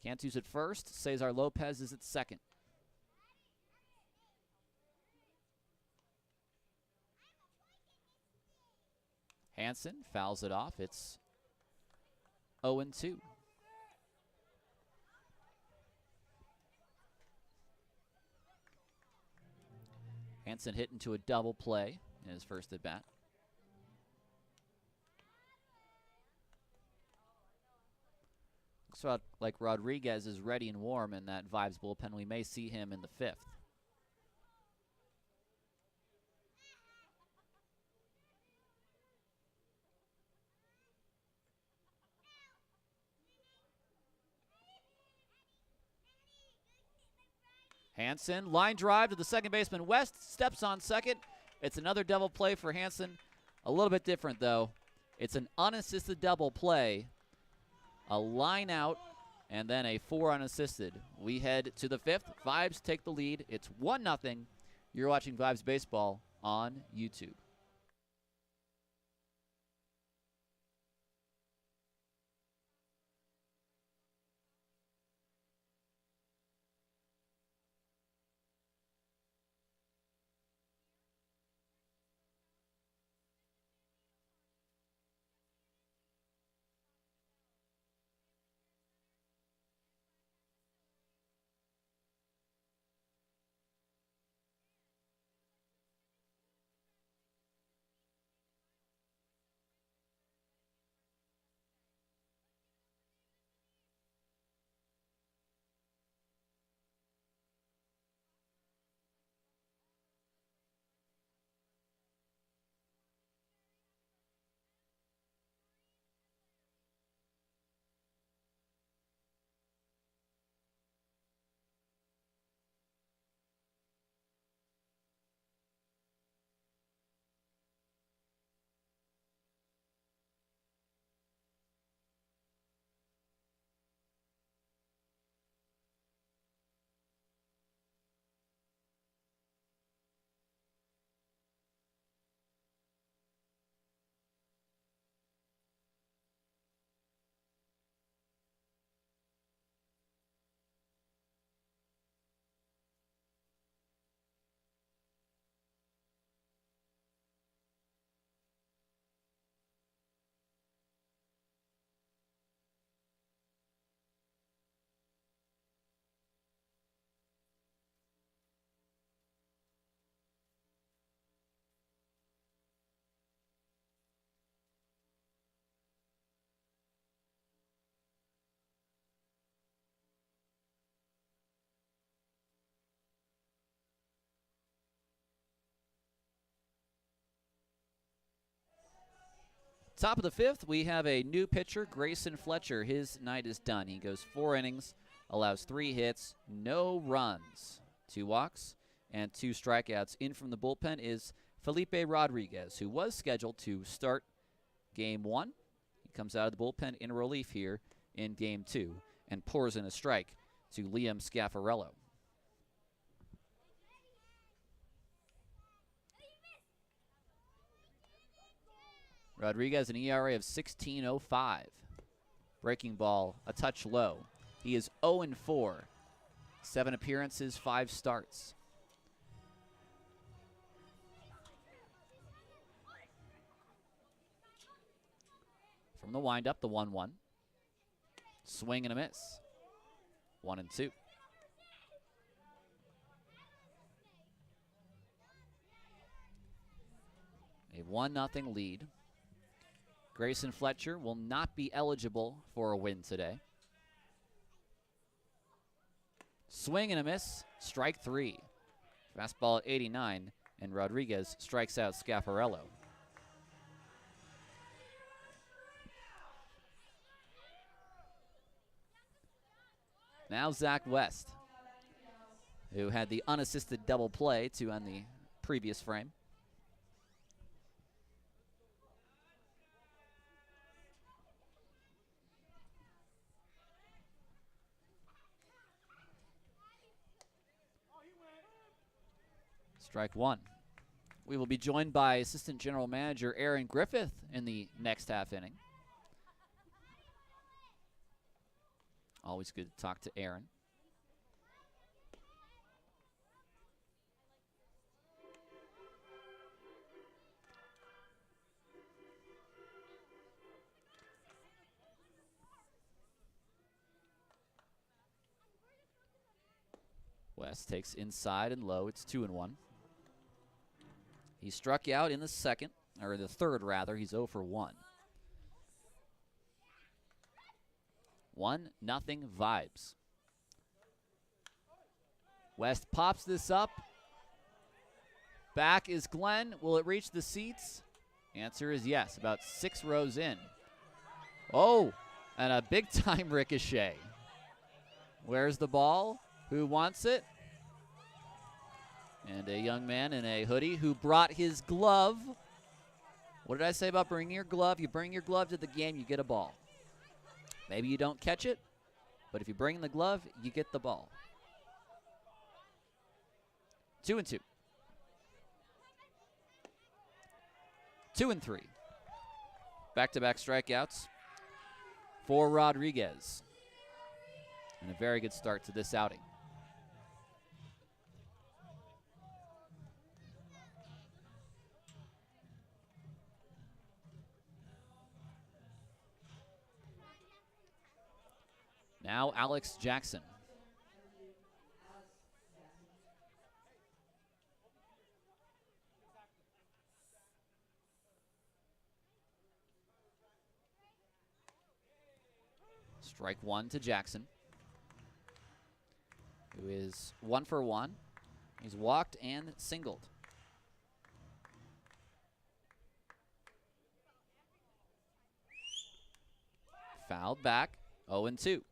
Cantu's at first. Cesar Lopez is at second. Hansen fouls it off. It's 0-2. Hansen hit into a double play in his first at bat. Looks like Rodriguez is ready and warm in that Vibes bullpen. We may see him in the 5th. Hansen, line drive to the second baseman. West steps on second. It's another double play for Hansen. A little bit different, though. It's an unassisted double play, a line out, and then a 4 unassisted. We head to the 5th. Vibes take the lead. It's 1-0. You're watching Vibes Baseball on YouTube. Top of the 5th, we have a new pitcher, Grayson Fletcher. His night is done. He goes 4 innings, allows 3 hits, no runs, 2 walks, and 2 strikeouts. In from the bullpen is Felipe Rodriguez, who was scheduled to start Game 1. He comes out of the bullpen in relief here in Game 2 and pours in a strike to Liam Scaffarello. Rodriguez, an ERA of 16.05. Breaking ball, a touch low. He is 0-4 7 appearances, 5 starts. From the windup, the 1-1. Swing and a miss. 1-2. A 1-0 lead. Grayson Fletcher will not be eligible for a win today. Swing and a miss. Strike 3. Fastball at 89, and Rodriguez strikes out Scaffarello. Now Zach West, who had the unassisted double play to end the previous frame. Strike 1. We will be joined by Assistant General Manager Aaron Griffith in the next half inning. Always good to talk to Aaron. West takes inside and low. It's 2-1. He struck you out in the second, or the third rather. He's 0 for 1. 1-0 Vibes. West pops this up. Back is Glenn. Will it reach the seats? Answer is yes, about 6 rows in. Oh, and a big time ricochet. Where's the ball? Who wants it? And a young man in a hoodie who brought his glove. What did I say about bringing your glove? You bring your glove to the game, you get a ball. Maybe you don't catch it, but if you bring the glove, you get the ball. 2-2. 2-3. Back-to-back strikeouts for Rodriguez. And a very good start to this outing. Now Alex Jackson. Strike 1 to Jackson, who is 1 for 1. He's walked and singled. Fouled back, 0-2.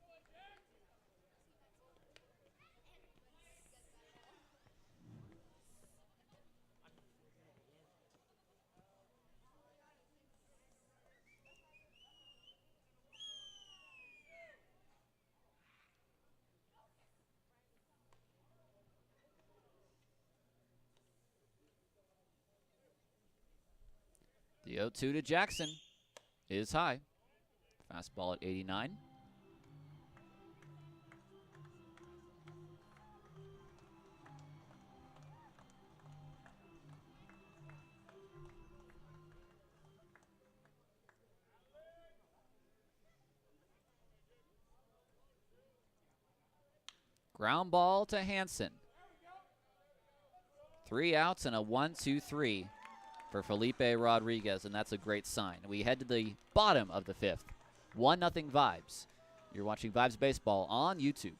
The 0-2 to Jackson is high. Fastball at 89. Ground ball to Hansen. 3 outs and a 1-2-3 for Felipe Rodriguez, and that's a great sign. We head to the bottom of the 5th. 1-0 Vibes. You're watching Vibes Baseball on YouTube.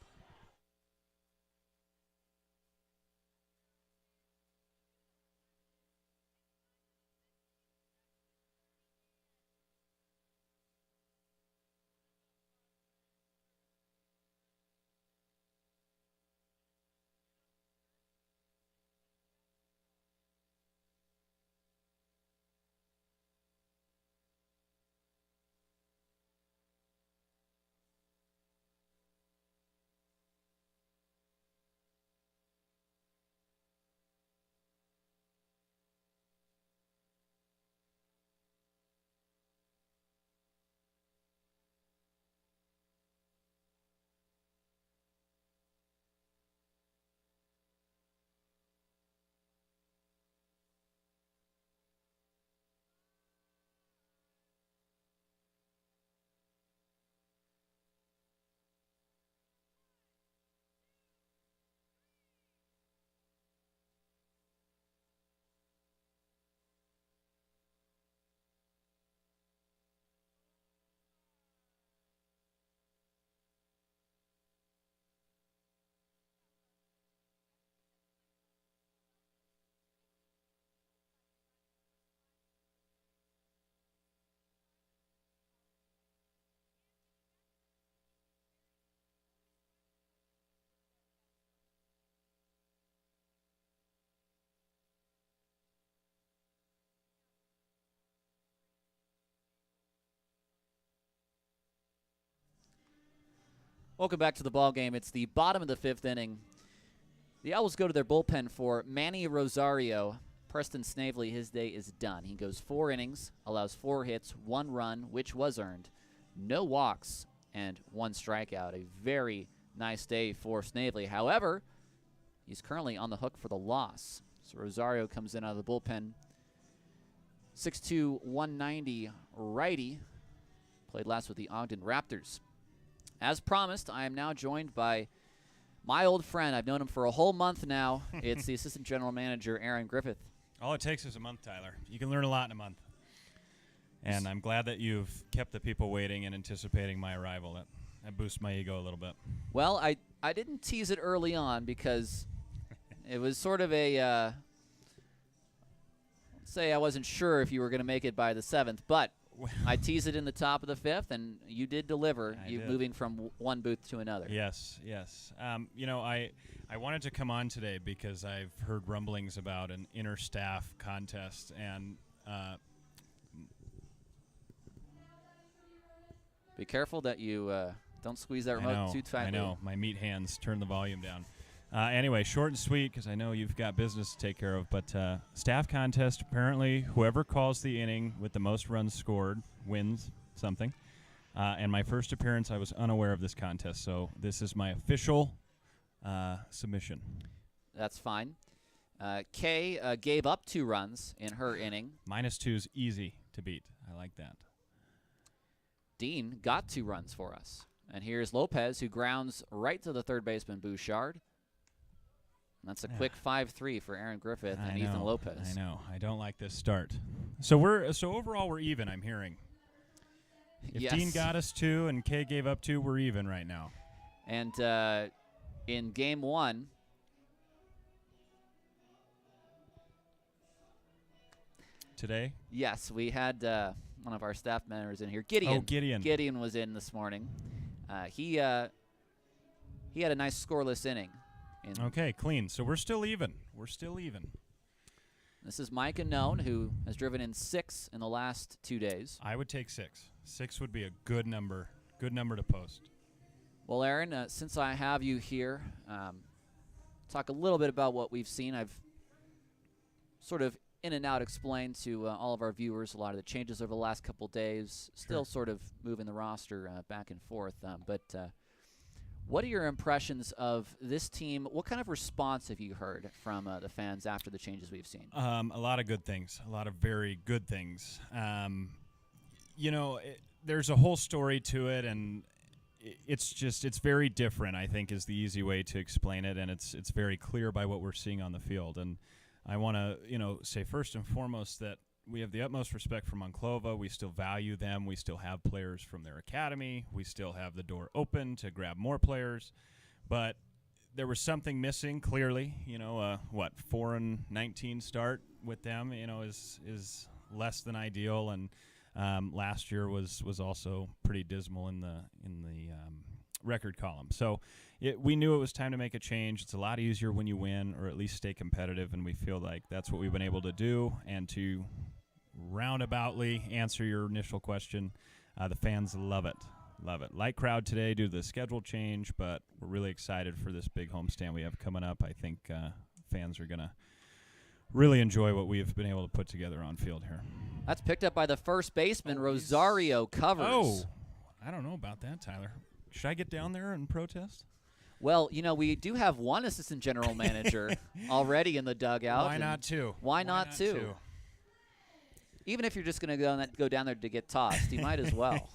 Welcome back to the ball game. It's the bottom of the 5th inning. The Owls go to their bullpen for Manny Rosario. Preston Snavely, his day is done. He goes 4 innings, allows 4 hits, 1 run, which was earned, no walks, and 1 strikeout. A very nice day for Snavely. However, he's currently on the hook for the loss. So Rosario comes in out of the bullpen. 6'2", 190 righty. Played last with the Ogden Raptors. As promised, I am now joined by my old friend. I've known him for a whole month now. It's the assistant general manager, Aaron Griffith. All it takes is a month, Tyler. You can learn a lot in a month. And I'm glad that you've kept the people waiting and anticipating my arrival. That boosts my ego a little bit. Well, I didn't tease it early on because it was sort of a, say I wasn't sure if you were going to make it by the 7th, but I teased it in the top of the 5th, and you did deliver. You moving from one booth to another. Yes, yes. I wanted to come on today because I've heard rumblings about an inter-staff contest, and be careful that you don't squeeze that remote too tightly. I know. My meat hands turn the volume down. Anyway, short and sweet because I know you've got business to take care of. But staff contest, apparently whoever calls the inning with the most runs scored wins something. And my first appearance, I was unaware of this contest. So this is my official submission. That's fine. Kay gave up 2 runs in her inning. -2 is easy to beat. I like that. Dean got 2 runs for us. And here's Lopez, who grounds right to the third baseman, Bouchard. That's a quick 5-3 for Aaron Griffith and Ethan Lopez. I know. I don't like this start. So overall we're even, I'm hearing. If yes. Dean got us 2 and Kay gave up 2, we're even right now. And in game 1, today? Yes, we had one of our staff members in here, Gideon. Oh, Gideon. Gideon was in this morning. He had a nice scoreless inning. Okay, clean. So we're still even. We're still even. This is Mike Unknown, who has driven in 6 in the last 2 days. I would take 6. 6 would be a good number to post. Well, Aaron, since I have you here, talk a little bit about what we've seen. I've sort of in and out explained to all of our viewers a lot of the changes over the last couple days, still sort of moving the roster back and forth. But what are your impressions of this team? What kind of response have you heard from the fans after the changes we've seen? A lot of good things, a lot of very good things. There's a whole story to it, and it's very different, I think, is the easy way to explain it, and it's very clear by what we're seeing on the field. And I want to, say first and foremost that we have the utmost respect for Monclova. We still value them. We still have players from their academy. We still have the door open to grab more players. But there was something missing, clearly. 4-19 start with them, is less than ideal. And last year was also pretty dismal in the record column. So we knew it was time to make a change. It's a lot easier when you win, or at least stay competitive, and we feel like that's what we've been able to do. And to roundaboutly answer your initial question, the fans love it. Love it. Light crowd today due to the schedule change, but we're really excited for this big homestand we have coming up. I think fans are going to really enjoy what we've been able to put together on field here. That's picked up by the first baseman. Rosario covers. Oh, I don't know about that, Tyler. Should I get down there and protest? Well, we do have one assistant general manager already in the dugout. Why not 2? Why not two? Even if you're just going to go down there to get tossed, you might as well.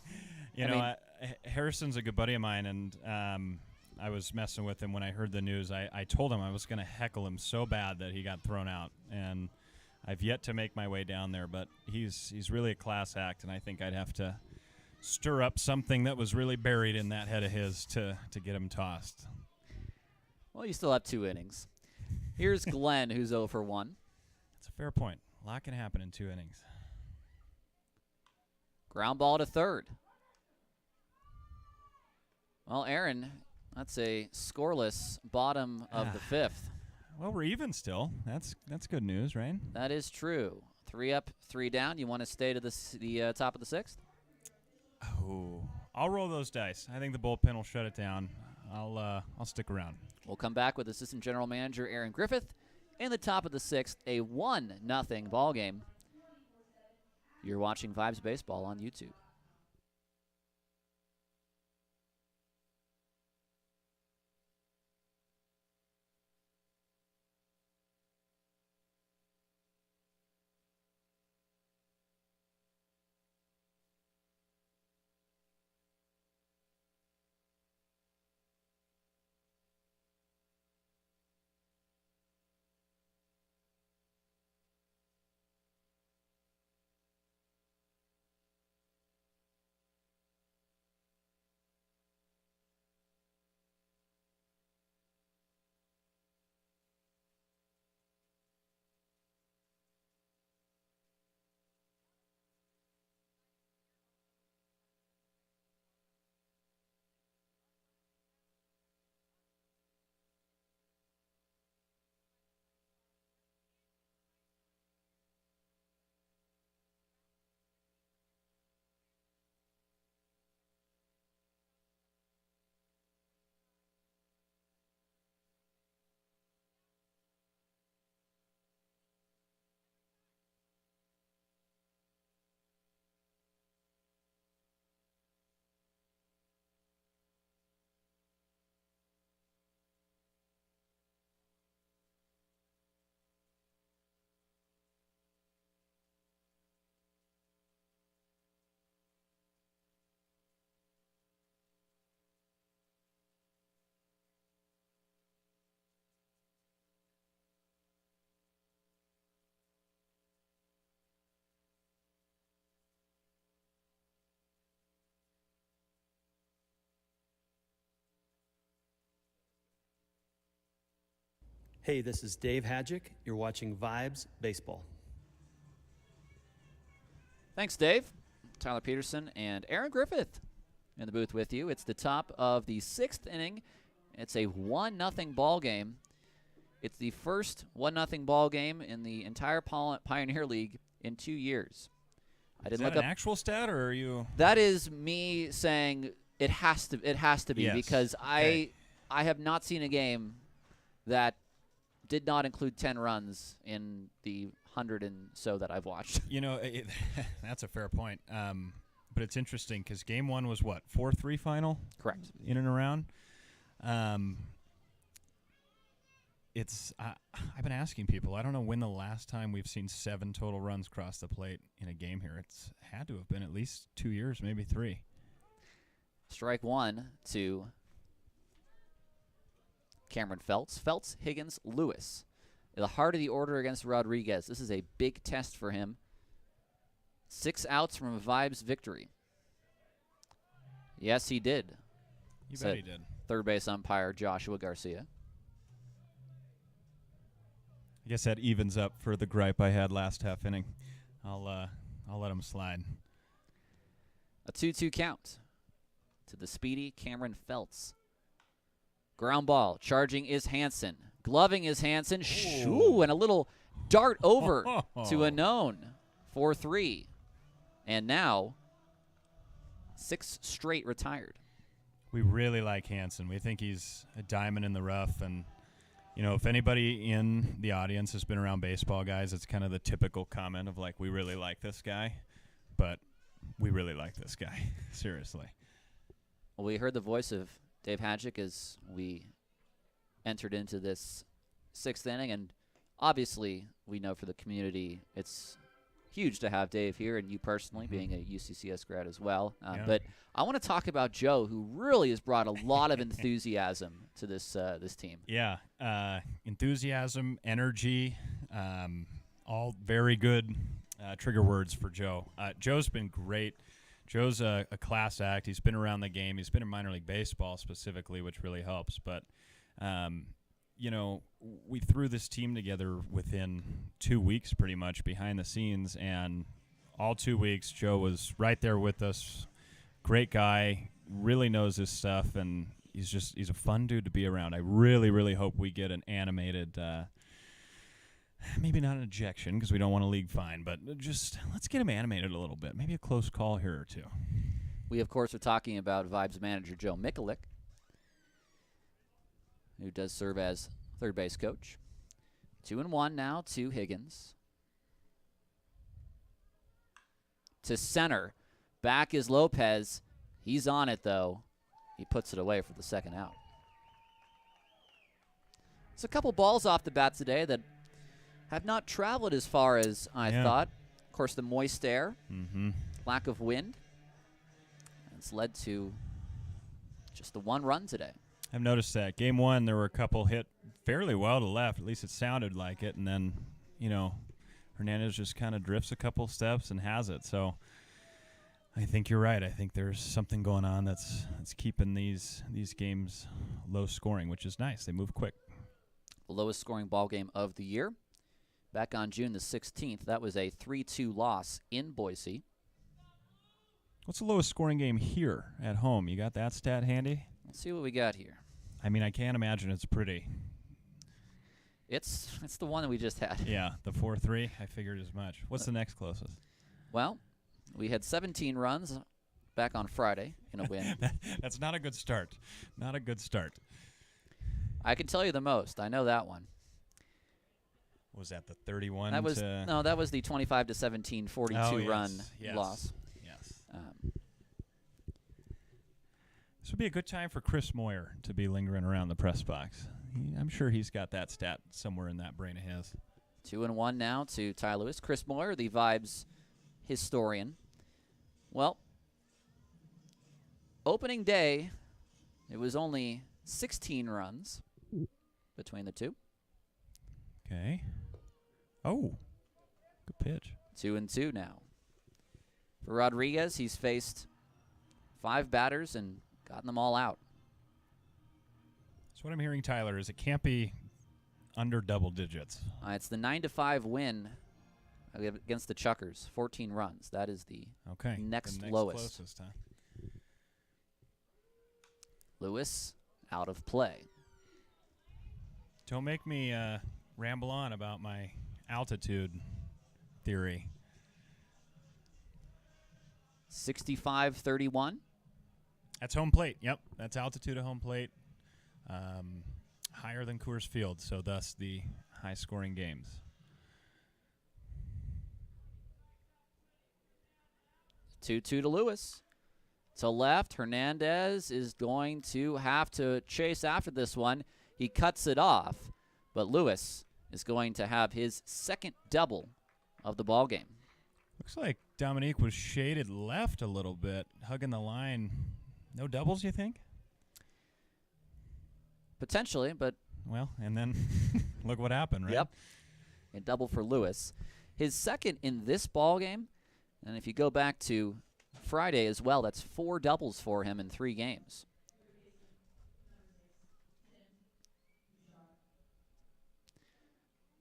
Harrison's a good buddy of mine, and I was messing with him when I heard the news. I told him I was going to heckle him so bad that he got thrown out, and I've yet to make my way down there. But he's really a class act, and I think I'd have to stir up something that was really buried in that head of his to get him tossed. Well, you still have 2 innings. Here's Glenn, who's 0 for 1. That's a fair point. A lot can happen in 2 innings. Ground ball to third. Well, Aaron, that's a scoreless bottom of the 5th. Well, we're even still. That's good news, right? That is true. 3 up, 3 down. You want to stay to the top of the 6th? Oh, I'll roll those dice. I think the bullpen will shut it down. I'll stick around. We'll come back with Assistant General Manager Aaron Griffith in the top of the 6th, a 1-0 ball game. You're watching Vibes Baseball on YouTube. Hey, this is Dave Hadjick. You're watching Vibes Baseball. Thanks, Dave. Tyler Peterson and Aaron Griffith in the booth with you. It's the top of the 6th inning. It's a 1-0 ball game. It's the first 1-0 ball game in the entire Pioneer League in 2 years. I didn't Is that look an up. actual stat, or are you? That is me saying it has to. It has to be Yes. because Okay. I have not seen a game that did not include 10 runs in the 100 and so that I've watched. You know, that's a fair point. But it's interesting because game 1 was what, 4-3 final? Correct. In and around. I've been asking people. I don't know when the last time we've seen 7 total runs cross the plate in a game here. It's had to have been at least 2 years, maybe 3. Strike 1 to Cameron Feltz. Feltz, Higgins, Lewis. The heart of the order against Rodriguez. This is a big test for him. 6 outs from a Vibes victory. Yes, he did. You Said bet he did. Third base umpire Joshua Garcia. I guess that evens up for the gripe I had last half inning. I'll let him slide. A 2-2 count to the speedy Cameron Feltz. Ground ball. Charging is Hansen. Gloving is Hansen. Shoo, and a little dart over to a known. 4-3. And now 6 straight retired. We really like Hansen. We think he's a diamond in the rough. And, you know, if anybody in the audience has been around baseball, guys, it's kind of the typical comment of, like, we really like this guy. But we really like this guy. Seriously. Well, we heard the voice of Dave Hadjick as we entered into this 6th inning. And obviously, we know for the community, it's huge to have Dave here, and you personally being a UCCS grad as well. But I want to talk about Joe, who really has brought a lot of enthusiasm to this team. Yeah, enthusiasm, energy, all very good trigger words for Joe. Joe's been great. Joe's a class act. He's been around the game. He's been in minor league baseball specifically, which really helps. But, you know, we threw this team together within 2 weeks pretty much behind the scenes. And all 2 weeks, Joe was right there with us. Great guy, really knows his stuff, and he's a fun dude to be around. I really, really hope we get an animated maybe not an ejection because we don't want a league fine, but just let's get him animated a little bit. Maybe a close call here or two. We, of course, are talking about Vibes manager Joe Mikulik, who does serve as third base coach. 2-1 now to Higgins. To center. Back is Lopez. He's on it, though. He puts it away for the second out. It's a couple balls off the bat today that have not traveled as far as I thought. Of course, the moist air, lack of wind. It's led to just the one run today. I've noticed that. Game 1, there were a couple hit fairly well to left. At least it sounded like it. And then, Hernandez just kind of drifts a couple steps and has it. So I think you're right. I think there's something going on that's keeping these games low scoring, which is nice. They move quick. The lowest scoring ball game of the year. Back on June the 16th, that was a 3-2 loss in Boise. What's the lowest scoring game here at home? You got that stat handy? Let's see what we got here. I mean, I can't imagine it's pretty. It's the one that we just had. Yeah, the 4-3. I figured as much. What's the next closest? Well, we had 17 runs back on Friday in a win. That's not a good start. Not a good start. I can tell you the most. I know that one. Was that the 31? That was that was the 25-17 42 run loss. Yes. This would be a good time for Chris Moyer to be lingering around the press box. I'm sure he's got that stat somewhere in that brain of his. 2-1 now to Ty Lewis. Chris Moyer, the Vibes historian. Well, opening day, it was only 16 runs between the two. Okay. Oh, good pitch. 2-2 now. For Rodriguez, he's faced 5 batters and gotten them all out. So what I'm hearing, Tyler, is it can't be under double digits. It's the 9-5 win against the Chuckers, 14 runs. That is the next lowest. Closest, huh? Lewis out of play. Don't make me ramble on about my altitude theory. 65-31. That's home plate. Yep, that's altitude of home plate. Higher than Coors Field, so thus the high-scoring games. Two to Lewis. To left, Hernandez is going to have to chase after this one. He cuts it off, but Lewis is going to have his second double of the ball game. Looks like Dominique was shaded left a little bit, hugging the line. No doubles, you think? Potentially, but... Well, and then look what happened, right? Yep. A double for Lewis. His second in this ball game, and if you go back to Friday as well, that's 4 doubles for him in 3 games.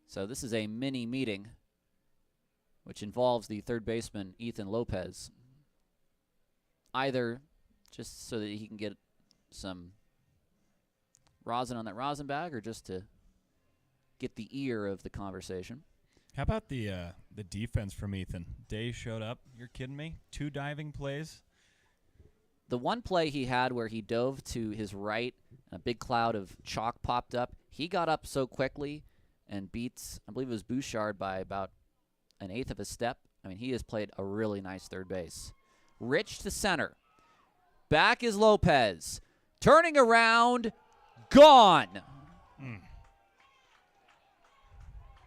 So this is a mini meeting, which involves the third baseman, Ethan Lopez. Either just so that he can get some rosin on that rosin bag, or just to get the ear of the conversation. How about the defense from Ethan? Day showed up. You're kidding me? 2 diving plays. The one play he had where he dove to his right, and a big cloud of chalk popped up. He got up so quickly and beats, I believe it was Bouchard, by about 1/8 of a step. I mean, he has played a really nice third base. Rich to center. Back is Lopez. Turning around. Gone.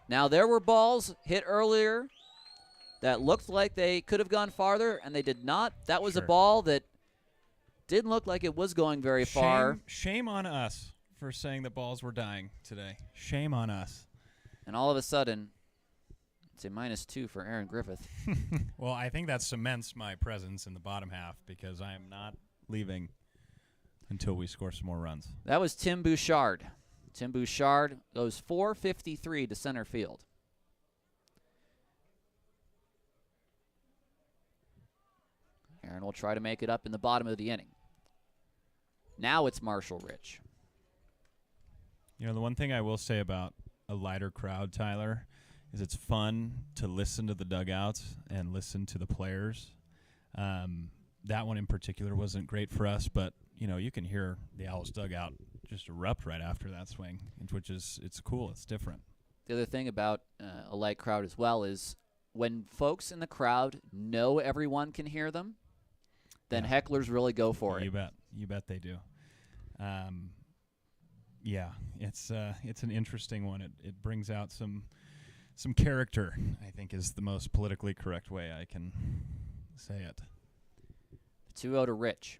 Now, there were balls hit earlier that looked like they could have gone farther, and they did not. That was a ball that didn't look like it was going very far. Shame on us for saying the balls were dying today. Shame on us. And all of a sudden, it's a -2 for Aaron Griffith. Well, I think that cements my presence in the bottom half because I am not leaving until we score some more runs. That was Tim Bouchard. Tim Bouchard goes 453 to center field. Aaron will try to make it up in the bottom of the inning. Now it's Marshall Rich. You know, the one thing I will say about a lighter crowd, Tyler, is it's fun to listen to the dugouts and listen to the players. that one in particular wasn't great for us, but you can hear the Owls dugout just erupt right after that swing, which is it's cool. It's different. The other thing about a light crowd as well is when folks in the crowd know everyone can hear them, then hecklers really go for it. You bet they do. Yeah, it's an interesting one. It brings out some character, I think, is the most politically correct way I can say it. 2-0 to Rich.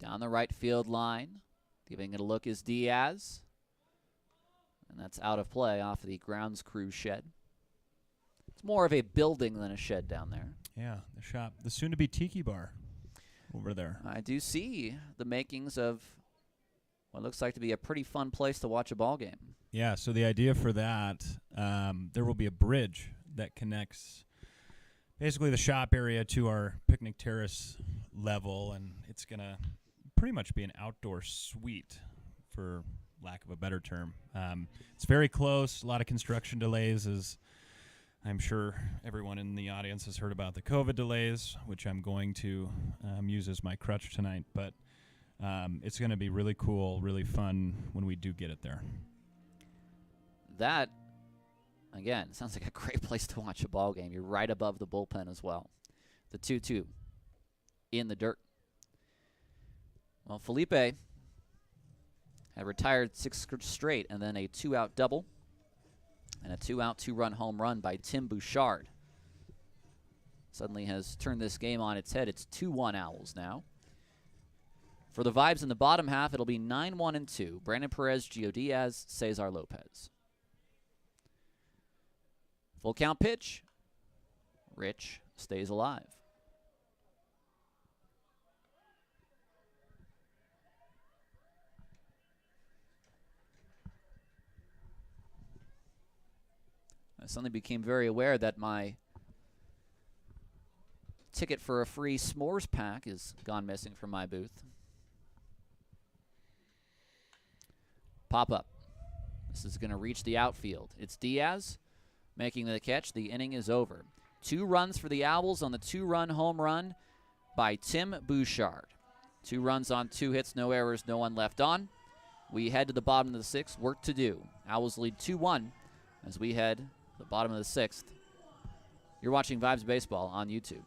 Down the right field line. Giving it a look is Diaz. And that's out of play off the grounds crew shed. It's more of a building than a shed down there. Yeah, the shop, the soon-to-be tiki bar over there. I do see the makings of what looks like to be a pretty fun place to watch a ball game. Yeah, so the idea for that, there will be a bridge that connects basically the shop area to our picnic terrace level, and it's going to pretty much be an outdoor suite, for lack of a better term. It's very close. A lot of construction delays, as I'm sure everyone in the audience has heard about the COVID delays, which I'm going to use as my crutch tonight. But it's going to be really cool, really fun when we do get it there. That, again, sounds like a great place to watch a ball game. You're right above the bullpen as well. The 2-2 in the dirt. Well, Felipe had retired 6 straight and then a 2-out double and a 2-out, 2-run home run by Tim Bouchard. Suddenly has turned this game on its head. It's 2-1 Owls now. For the Vibes in the bottom half, it'll be 9-1-2. Brandon Perez, Gio Diaz, Cesar Lopez. Full count pitch. Rich stays alive. I suddenly became very aware that my ticket for a free s'mores pack is gone missing from my booth. Pop up. This is going to reach the outfield. It's Diaz making the catch. The inning is over. 2 runs for the Owls on the 2-run home run by Tim Bouchard. 2 runs on 2 hits, no errors, no one left on. We head to the bottom of the 6th. Work to do. Owls lead 2-1 as we head to the bottom of the 6th. You're watching Vibes Baseball on YouTube.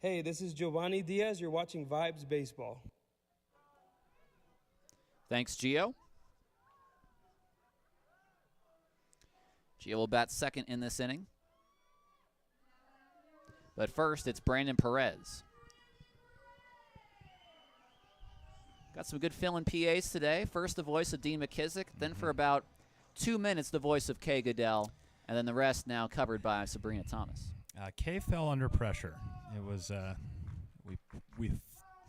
Hey, this is Giovanni Diaz. You're watching Vibes Baseball. Thanks, Gio. Gio will bat second in this inning. But first, it's Brandon Perez. Got some good fill-in PAs today. First, the voice of Dean McKissick. Then for about 2 minutes, the voice of Kay Goodell. And then the rest now covered by Sabrina Thomas. Kay fell under pressure. It was we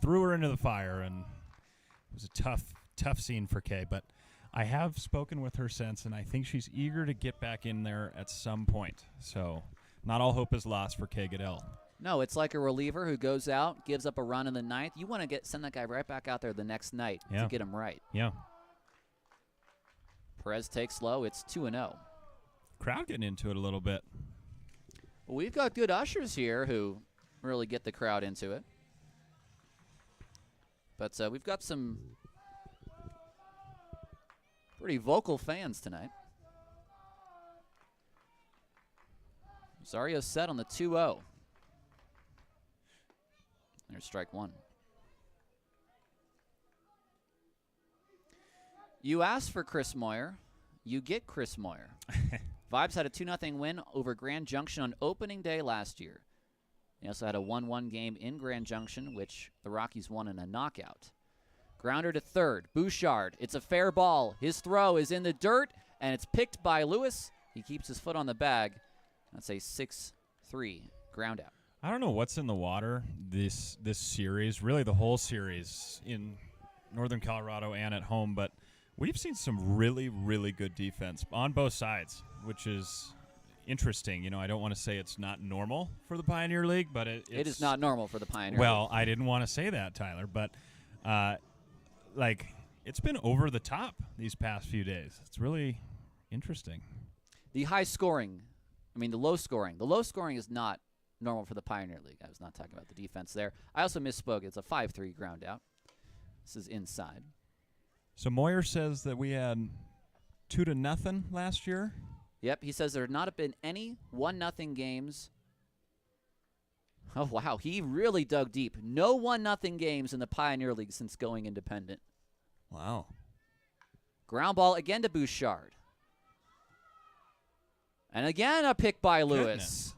threw her into the fire, and it was a tough scene for Kay. But I have spoken with her since, and I think she's eager to get back in there at some point. So not all hope is lost for Kay Goodell. No, it's like a reliever who goes out, gives up a run in the ninth. You want to send that guy right back out there the next night to get him right. Yeah. Perez takes low. It's 2-0. Crowd getting into it a little bit. Well, we've got good ushers here who really get the crowd into it. But we've got some pretty vocal fans tonight. Rosario set on the 2-0. There's strike one. You asked for Chris Moyer. You get Chris Moyer. Vibes had a 2-0 win over Grand Junction on opening day last year. They also had a 1-1 game in Grand Junction, which the Rockies won in a knockout. Grounder to third. Bouchard. It's a fair ball. His throw is in the dirt, and it's picked by Lewis. He keeps his foot on the bag. That's a 6-3 ground out. I don't know what's in the water this series, really the whole series in Northern Colorado and at home, but we've seen some really, really good defense on both sides, which is interesting. You know, I don't want to say it's not normal for the Pioneer League, but it is not normal for the Pioneer Well, League. I didn't want to say that, Tyler, but it's been over the top these past few days. It's really interesting. The high scoring, the low scoring. The low scoring is not normal for the Pioneer League. I was not talking about the defense there. I also misspoke. It's a 5-3 ground out. This is inside. So Moyer says that we had 2-0 last year. Yep, he says there have not been any 1-0 games. Oh, wow, he really dug deep. No 1-0 games in the Pioneer League since going independent. Wow. Ground ball again to Bouchard. And again a pick by Lewis. Goodness.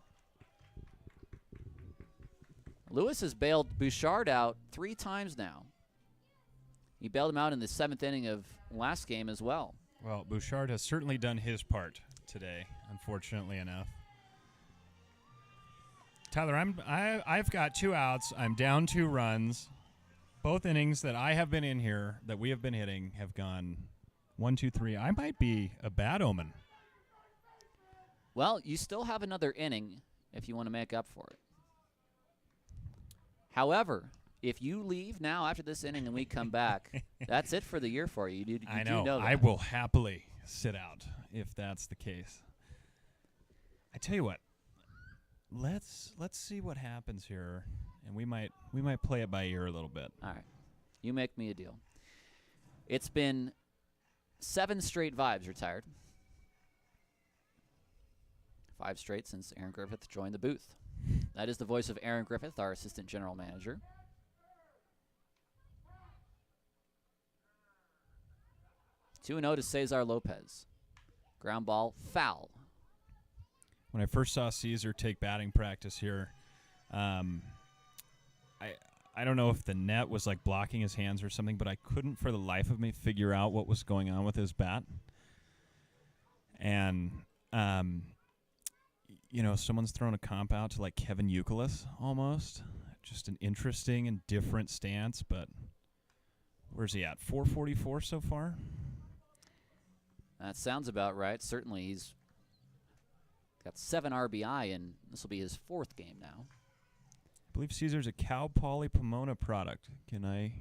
Lewis has bailed Bouchard out 3 times now. He bailed him out in the 7th inning of last game as well. Well, Bouchard has certainly done his part today, unfortunately enough. Tyler, I've got 2 outs. I'm down 2 runs. Both innings that I have been in here, that we have been hitting, have gone 1, 2, 3. I might be a bad omen. Well, you still have another inning if you want to make up for it. However, if you leave now after this inning and we come back, that's it for the year for you. You I do know that. I will happily sit out if that's the case. I tell you what, let's see what happens here, and we might play it by ear a little bit. All right. You make me a deal. It's been 7 straight Vibes retired. 5 straight since Aaron Griffith joined the booth. That is the voice of Aaron Griffith, our assistant general manager. Two 2-0 to Cesar Lopez. Ground ball, foul. When I first saw Caesar take batting practice here, I don't know if the net was like blocking his hands or something, but I couldn't for the life of me figure out what was going on with his bat. And someone's thrown a comp out to like Kevin Youkilis almost. Just an interesting and different stance, but where's he at? 444 so far? That sounds about right. Certainly he's got 7 RBI, and this will be his 4th game now. I believe Caesar's a Cal Poly Pomona product. Can I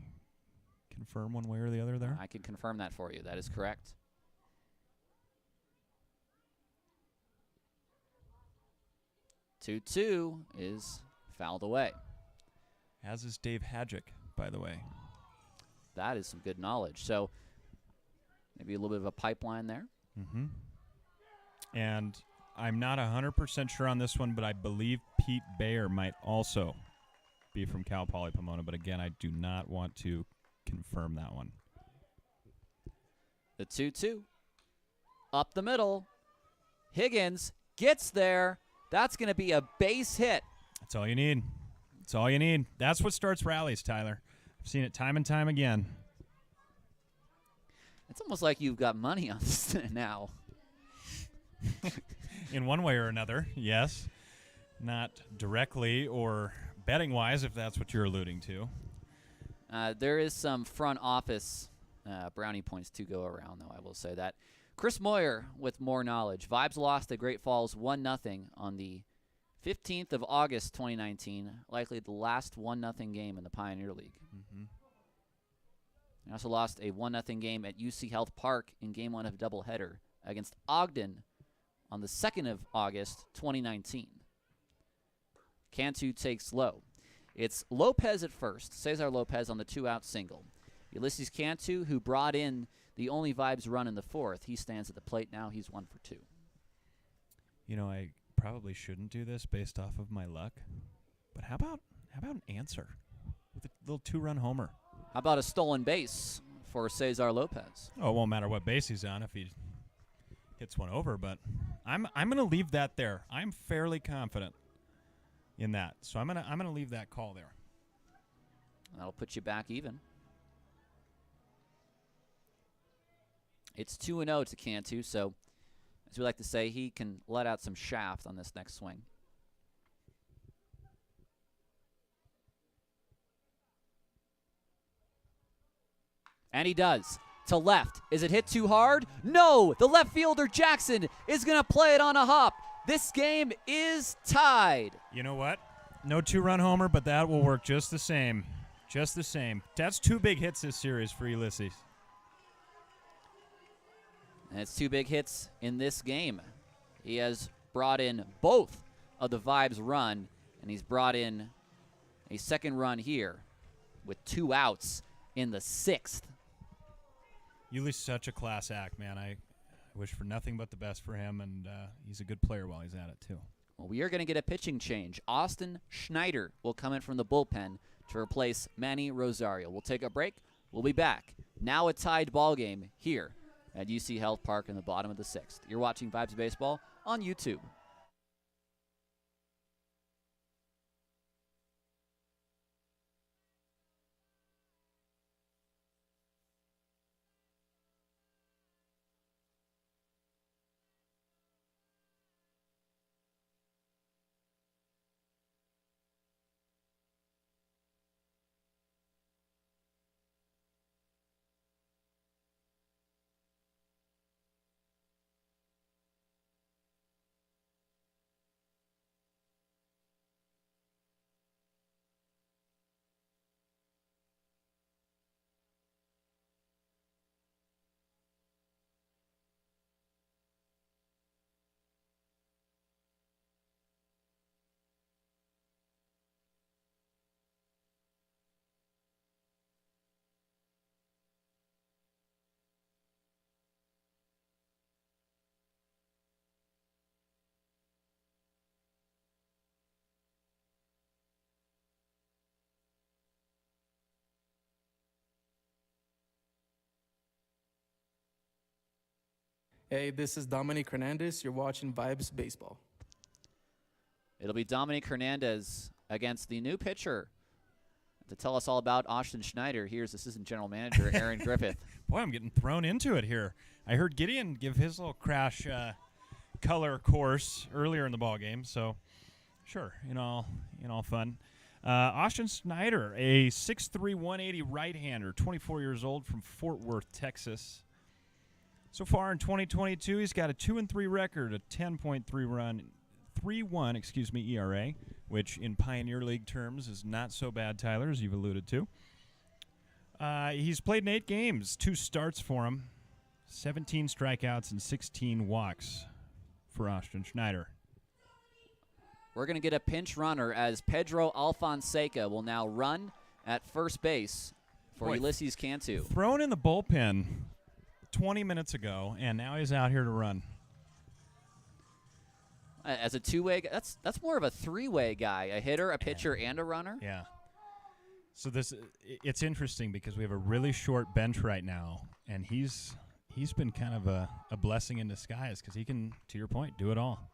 confirm one way or the other there? I can confirm that for you. That is correct. Two is fouled away. As is Dave Hadjick, by the way. That is some good knowledge. So maybe a little bit of a pipeline there. Mm-hmm. And I'm not 100% sure on this one, but I believe Pete Bayer might also be from Cal Poly Pomona. But again, I do not want to confirm that one. The 2-2. Up the middle. Higgins gets there. That's going to be a base hit. That's all you need. That's all you need. That's what starts rallies, Tyler. I've seen it time and time again. It's almost like you've got money on this now. In one way or another, yes. Not directly or betting-wise, if that's what you're alluding to. There is some front office brownie points to go around, though, I will say that. Chris Moyer with more knowledge. Vibes lost to Great Falls 1-0 on the 15th of August 2019, likely the last 1-0 game in the Pioneer League. Mm-hmm. They also lost a 1-0 game at UC Health Park in Game 1 of doubleheader against Ogden on the 2nd of August 2019. Cantu takes low. It's Lopez at first, Cesar Lopez on the 2-out single. Ulysses Cantu, who brought in the only Vibes run in the 4th, he stands at the plate now. He's 1 for 2. You know, I probably shouldn't do this based off of my luck, but how about an answer with a little 2-run homer? How about a stolen base for Cesar Lopez? Oh, it won't matter what base he's on if he hits one over, but I'm going to leave that there. I'm fairly confident in that, so I'm gonna leave that call there. That'll put you back even. It's 2-0 to Cantu, so as we like to say, he can let out some shaft on this next swing. And he does. To left. Is it hit too hard? No! The left fielder, Jackson, is going to play it on a hop. This game is tied. You know what? No 2-run homer, but that will work just the same. Just the same. That's 2 big hits this series for Ulysses. And it's 2 big hits in this game. He has brought in both of the Vibes run, and he's brought in a second run here with 2 outs in the 6th. Ulysses is such a class act, man. I wish for nothing but the best for him, and he's a good player while he's at it, too. Well, we are going to get a pitching change. Austin Schneider will come in from the bullpen to replace Manny Rosario. We'll take a break. We'll be back. Now a tied ball game here at UC Health Park in the bottom of the 6th. You're watching Vibes Baseball on YouTube. Hey, this is Dominic Hernandez. You're watching Vibes Baseball. It'll be Dominic Hernandez against the new pitcher. To tell us all about Austin Schneider, here's Assistant General Manager Aaron Griffith. Boy, I'm getting thrown into it here. I heard Gideon give his little crash color course earlier in the ball game, so sure, in all fun. Austin Schneider, a 6'3", 180 right-hander, 24 years old, from Fort Worth, Texas. So far in 2022, he's got a 2-3 record, a 10.31 ERA, which in Pioneer League terms is not so bad, Tyler, as you've alluded to. He's played in 8 games, 2 starts for him, 17 strikeouts and 16 walks for Austin Schneider. We're going to get a pinch runner as Pedro Alfonseca will now run at first base for Ulysses Cantu. Thrown in the bullpen 20 minutes ago, and now he's out here to run. As a two-way guy, that's more of a three-way guy, a hitter, a pitcher, and a runner. Yeah. So it's interesting because we have a really short bench right now, and he's been kind of a blessing in disguise because he can, to your point, do it all.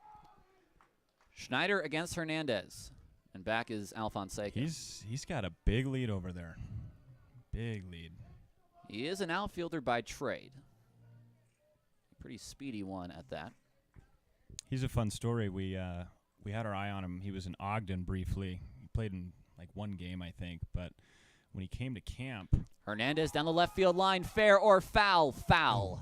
Schneider against Hernandez, and back is Alfonseca. He's got a big lead over there. Big lead. He is an outfielder by trade. Pretty speedy one at that. He's a fun story. We had our eye on him. He was in Ogden briefly. He played in like one game, I think. But when he came to camp, Hernandez down the left field line. Fair or foul? Foul.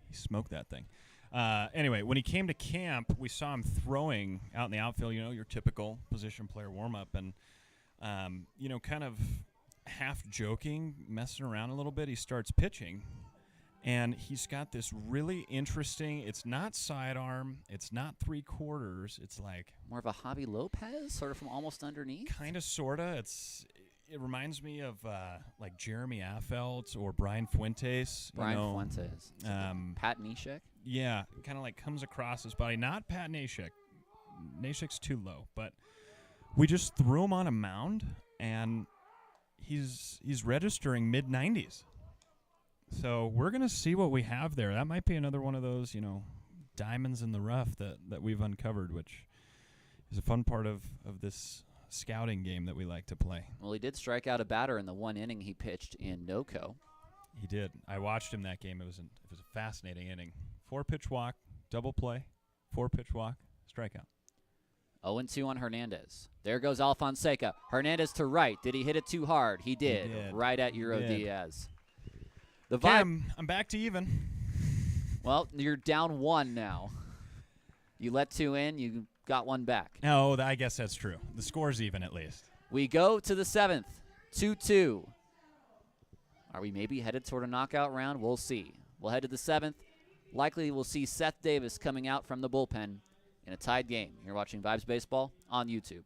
he smoked that thing. Anyway, when he came to camp, we saw him throwing out in the outfield, your typical position player warm-up. And, kind of half joking, messing around a little bit, he starts pitching. And he's got this really interesting, it's not sidearm, it's not three-quarters, it's like More of a Javi Lopez, sort of from almost underneath. kind of, sort of. It reminds me of like Jeremy Affeldt or Brian Fuentes. Fuentes. Pat Neshek. Yeah, kind of like comes across his body. Not Pat Neshek. Neshek's too low, but we just threw him on a mound, and he's registering mid-90s. So we're going to see what we have there. That might be another one of those, diamonds in the rough that we've uncovered, which is a fun part of this scouting game that we like to play. Well, he did strike out a batter in the one inning he pitched in NoCo. He did. I watched him that game. It was a fascinating inning. 4-pitch walk, double play, 4-pitch walk, strikeout. 0-2 on Hernandez. There goes Alfonseca. Hernandez to right. Did he hit it too hard? He did. Right at Euro Diaz. The vibe. I'm back to even. Well, you're down 1 now. You let 2 in. You got 1 back. No, I guess that's true. The score's even at least. We go to the 7th. 2-2. Are we maybe headed toward a knockout round? We'll see. We'll head to the 7th. Likely we'll see Seth Davis coming out from the bullpen in a tied game. You're watching Vibes Baseball on YouTube.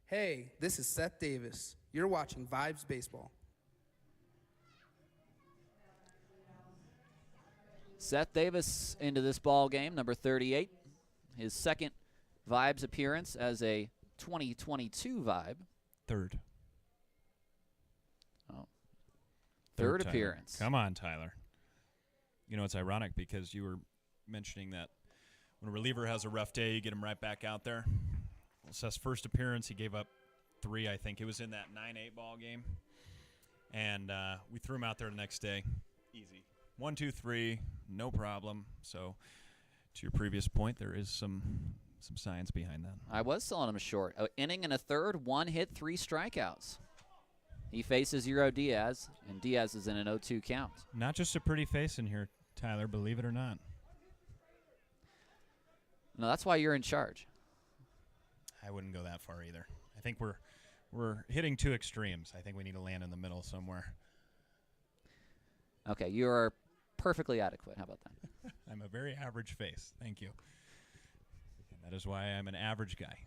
Hey, this is Seth Davis. You're watching Vibes Baseball. Seth Davis into this ball game, number 38. His second Vibes appearance as a 2022 Vibe. Third. Oh. Third Tyler. appearance. Come on, Tyler. It's ironic because you were mentioning that when a reliever has a rough day, you get him right back out there. Well, Seth's first appearance, he gave up 3, I think. It was in that 9-8 ball game. And we threw him out there the next day. Easy. 1, 2, 3, no problem. So, to your previous point, there is some science behind that. I was selling him short. An inning and a third, 1 hit, 3 strikeouts. He faces Euro Diaz, and Diaz is in an 0-2 count. Not just a pretty face in here, Tyler, believe it or not. No, that's why you're in charge. I wouldn't go that far either. I think we're hitting 2 extremes. I think we need to land in the middle somewhere. Okay, you are perfectly adequate. How about that? I'm a very average face. Thank you. And that is why I'm an average guy.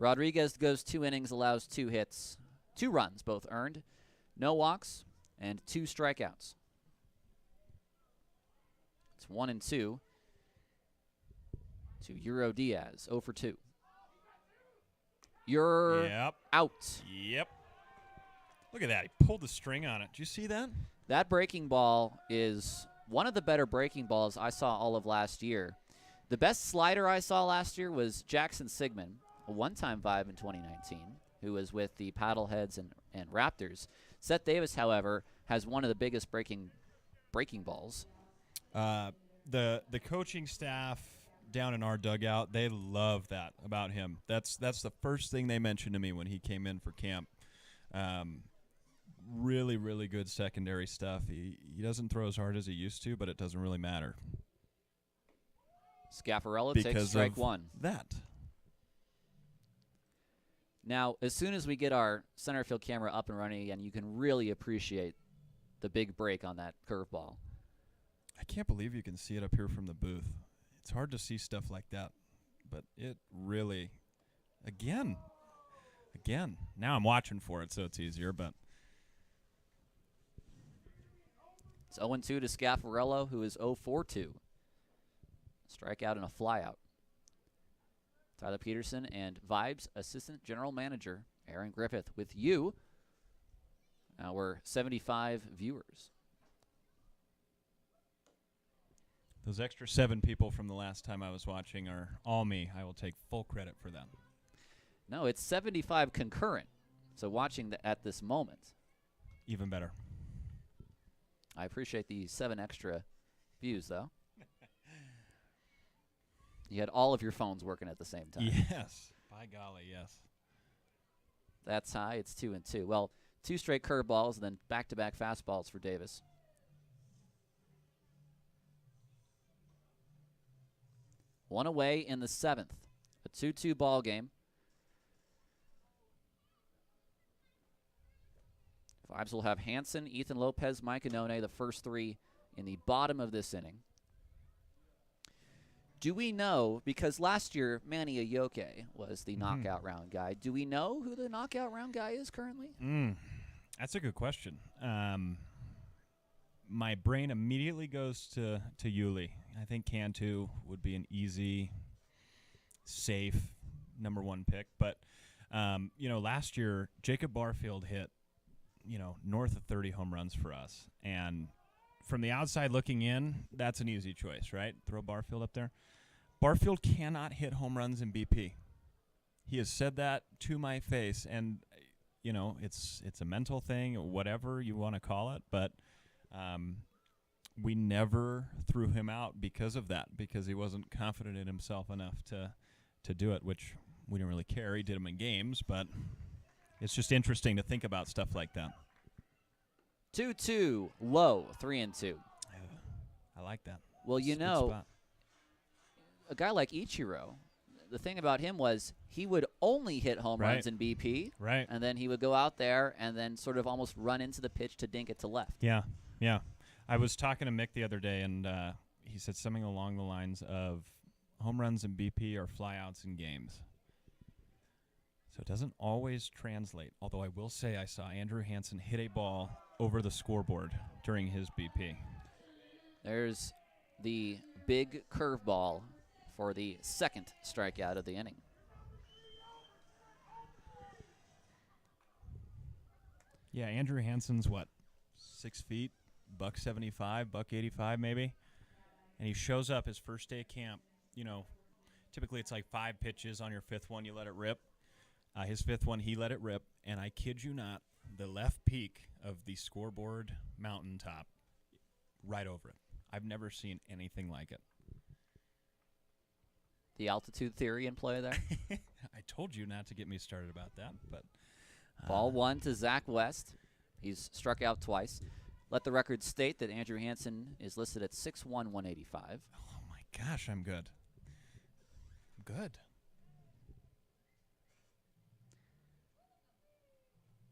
Rodriguez goes 2 innings, allows 2 hits, 2 runs, both earned, no walks, and 2 strikeouts. It's 1-2 to Euro Diaz, 0 for 2. You're out. Yep. Look at that. He pulled the string on it. Did you see that? That breaking ball is one of the better breaking balls I saw all of last year. The best slider I saw last year was Jackson Sigmund, a one-time Vibe in 2019, who was with the Paddleheads and Raptors. Seth Davis, however, has one of the biggest breaking balls. The coaching staff down in our dugout, they love that about him. That's the first thing they mentioned to me when he came in for camp. Really, really good secondary stuff. He doesn't throw as hard as he used to, but it doesn't really matter. Scaffarello Because takes strike of 1. That. Now, as soon as we get our center field camera up and running again, you can really appreciate the big break on that curveball. I can't believe you can see it up here from the booth. It's hard to see stuff like that, but it really, again. Now I'm watching for it, so it's easier, but. It's 0-2 to Scaffarello, who is 0 for 2. Strikeout and a flyout. Tyler Peterson and Vibes Assistant General Manager Aaron Griffith with you, our 75 viewers. Those extra 7 people from the last time I was watching are all me. I will take full credit for them. No, it's 75 concurrent, so watching at this moment. Even better. I appreciate the 7 extra views, though. You had all of your phones working at the same time. Yes. By golly, yes. That's high. It's 2-2. Well, 2 straight curveballs and then back-to-back fastballs for Davis. One away in the 7th. A 2-2 ball game. Vibes will have Hansen, Ethan Lopez, Mike Inone, the first 3 in the bottom of this inning. Do we know, because last year Manny Ayoke was the knockout round guy, do we know who the knockout round guy is currently? That's a good question. My brain immediately goes to Yuli. I think Cantu would be an easy, safe number 1 pick. But, last year Jacob Barfield hit, north of 30 home runs for us. And from the outside looking in, that's an easy choice, right? Throw Barfield up there. Barfield cannot hit home runs in BP. He has said that to my face, and it's a mental thing, or whatever you want to call it. But we never threw him out because of that, because he wasn't confident in himself enough to do it, which we didn't really care. He did them in games, but it's just interesting to think about stuff like that. 2-2, low, 3-2. I like that. Well, It's a good spot. A guy like Ichiro, the thing about him was he would only hit home runs in BP. Right. And then he would go out there and then sort of almost run into the pitch to dink it to left. Yeah. I was talking to Mick the other day, and he said something along the lines of home runs in BP are flyouts in games. So it doesn't always translate, although I will say I saw Andrew Hansen hit a ball over the scoreboard during his BP. There's the big curveball for the 2nd strikeout of the inning. Yeah, Andrew Hansen's what, 6 feet, $175, $185 maybe, and he shows up his first day of camp. Typically it's like 5 pitches. On your 5th one, you let it rip. His 5th one, he let it rip, and I kid you not, the left peak of the scoreboard mountaintop, right over it. I've never seen anything like it. The altitude theory in play there. I told you not to get me started about that, but Ball 1 to Zach West. He's struck out twice. Let the record state that Andrew Hansen is listed at 6'1", 185. oh my gosh, I'm good. Good.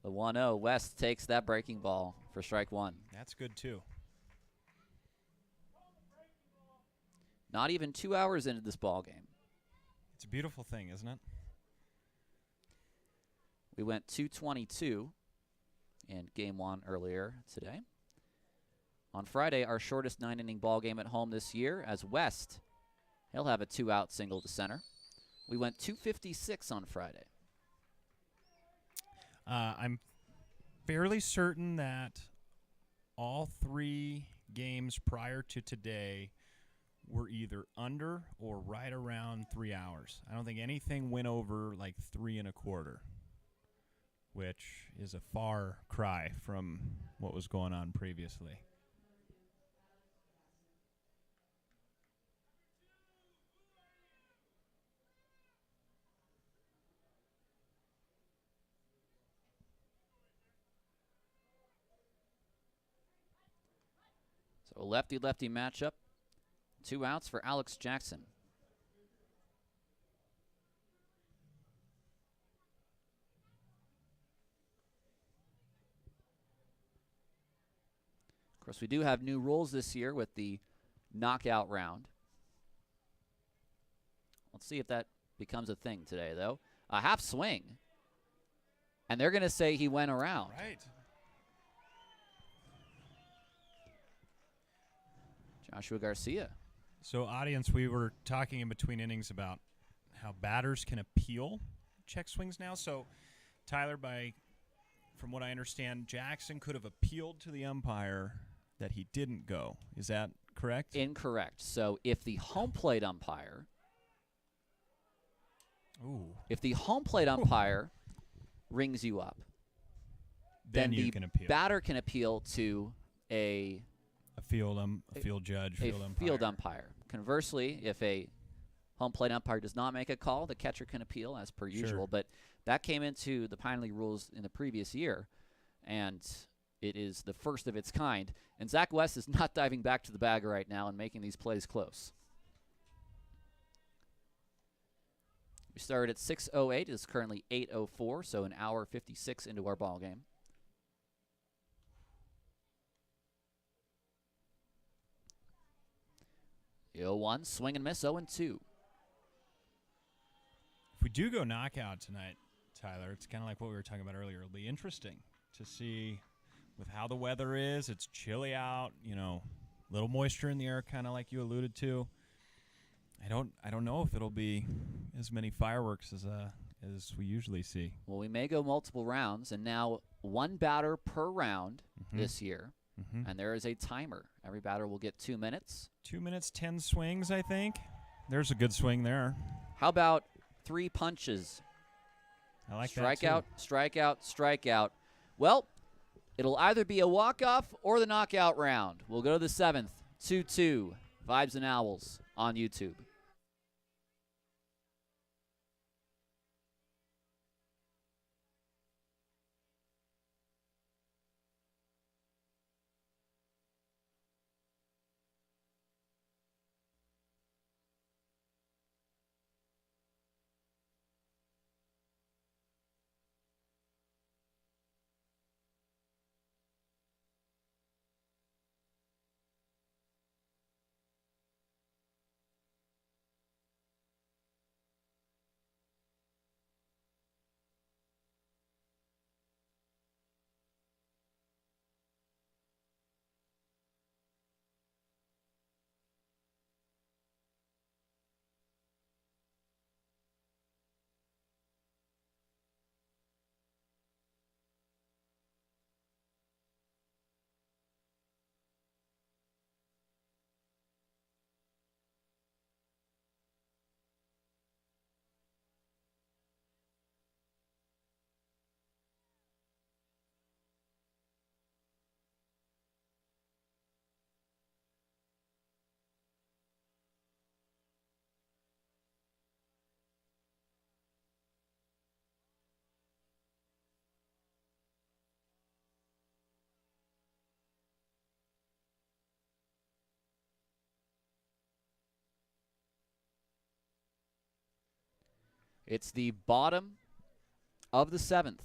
The 1-0. West takes that breaking ball for strike 1. That's good too. Not even 2 hours into this ball game. It's a beautiful thing, isn't it? We went 222 in Game 1 earlier today. On Friday, our shortest 9-inning ball game at home this year, as West, he'll have a 2-out single to center. We went 256 on Friday. I'm fairly certain that all 3 games prior to today were either under or right around 3 hours. I don't think anything went over like 3 1/4, which is a far cry from what was going on previously. So a lefty-lefty matchup. 2 outs for Owlz Jackson. Of course, we do have new rules this year with the knockout round. Let's see if that becomes a thing today, though. A half swing. And they're going to say he went around. Right. Joshua Garcia. So, audience, we were talking in between innings about how batters can appeal check swings now. So, Tyler, from what I understand, Jackson could have appealed to the umpire that he didn't go. Is that correct? Incorrect. So, if the home plate umpire, rings you up, then the you can appeal. batter can appeal to a field judge, field umpire. Conversely, if a home plate umpire does not make a call, the catcher can appeal as per usual. But that came into the Pine League rules in the previous year, and it is the first of its kind. And Zach West is not diving back to the bag right now and making these plays close. We started at 6:08. It's currently 8:04, so an hour 56 into our ball game. The 0-1, swing and miss, 0-2. If we do go knockout tonight, Tyler, it's kind of like what we were talking about earlier. It'll be interesting to see with how the weather is. It's chilly out, little moisture in the air, kind of like you alluded to. I don't know if it'll be as many fireworks as we usually see. Well, we may go multiple rounds, and now 1 batter per round this year, and there is a timer. Every batter will get 2 minutes. 2 minutes, 10 swings, I think. There's a good swing there. How about 3 punches? I like strikeout, that too. Strikeout, strikeout. Well, it'll either be a walk-off or the knockout round. We'll go to the 7th, 2-2, Vibes and Owls on YouTube. It's the bottom of the 7th.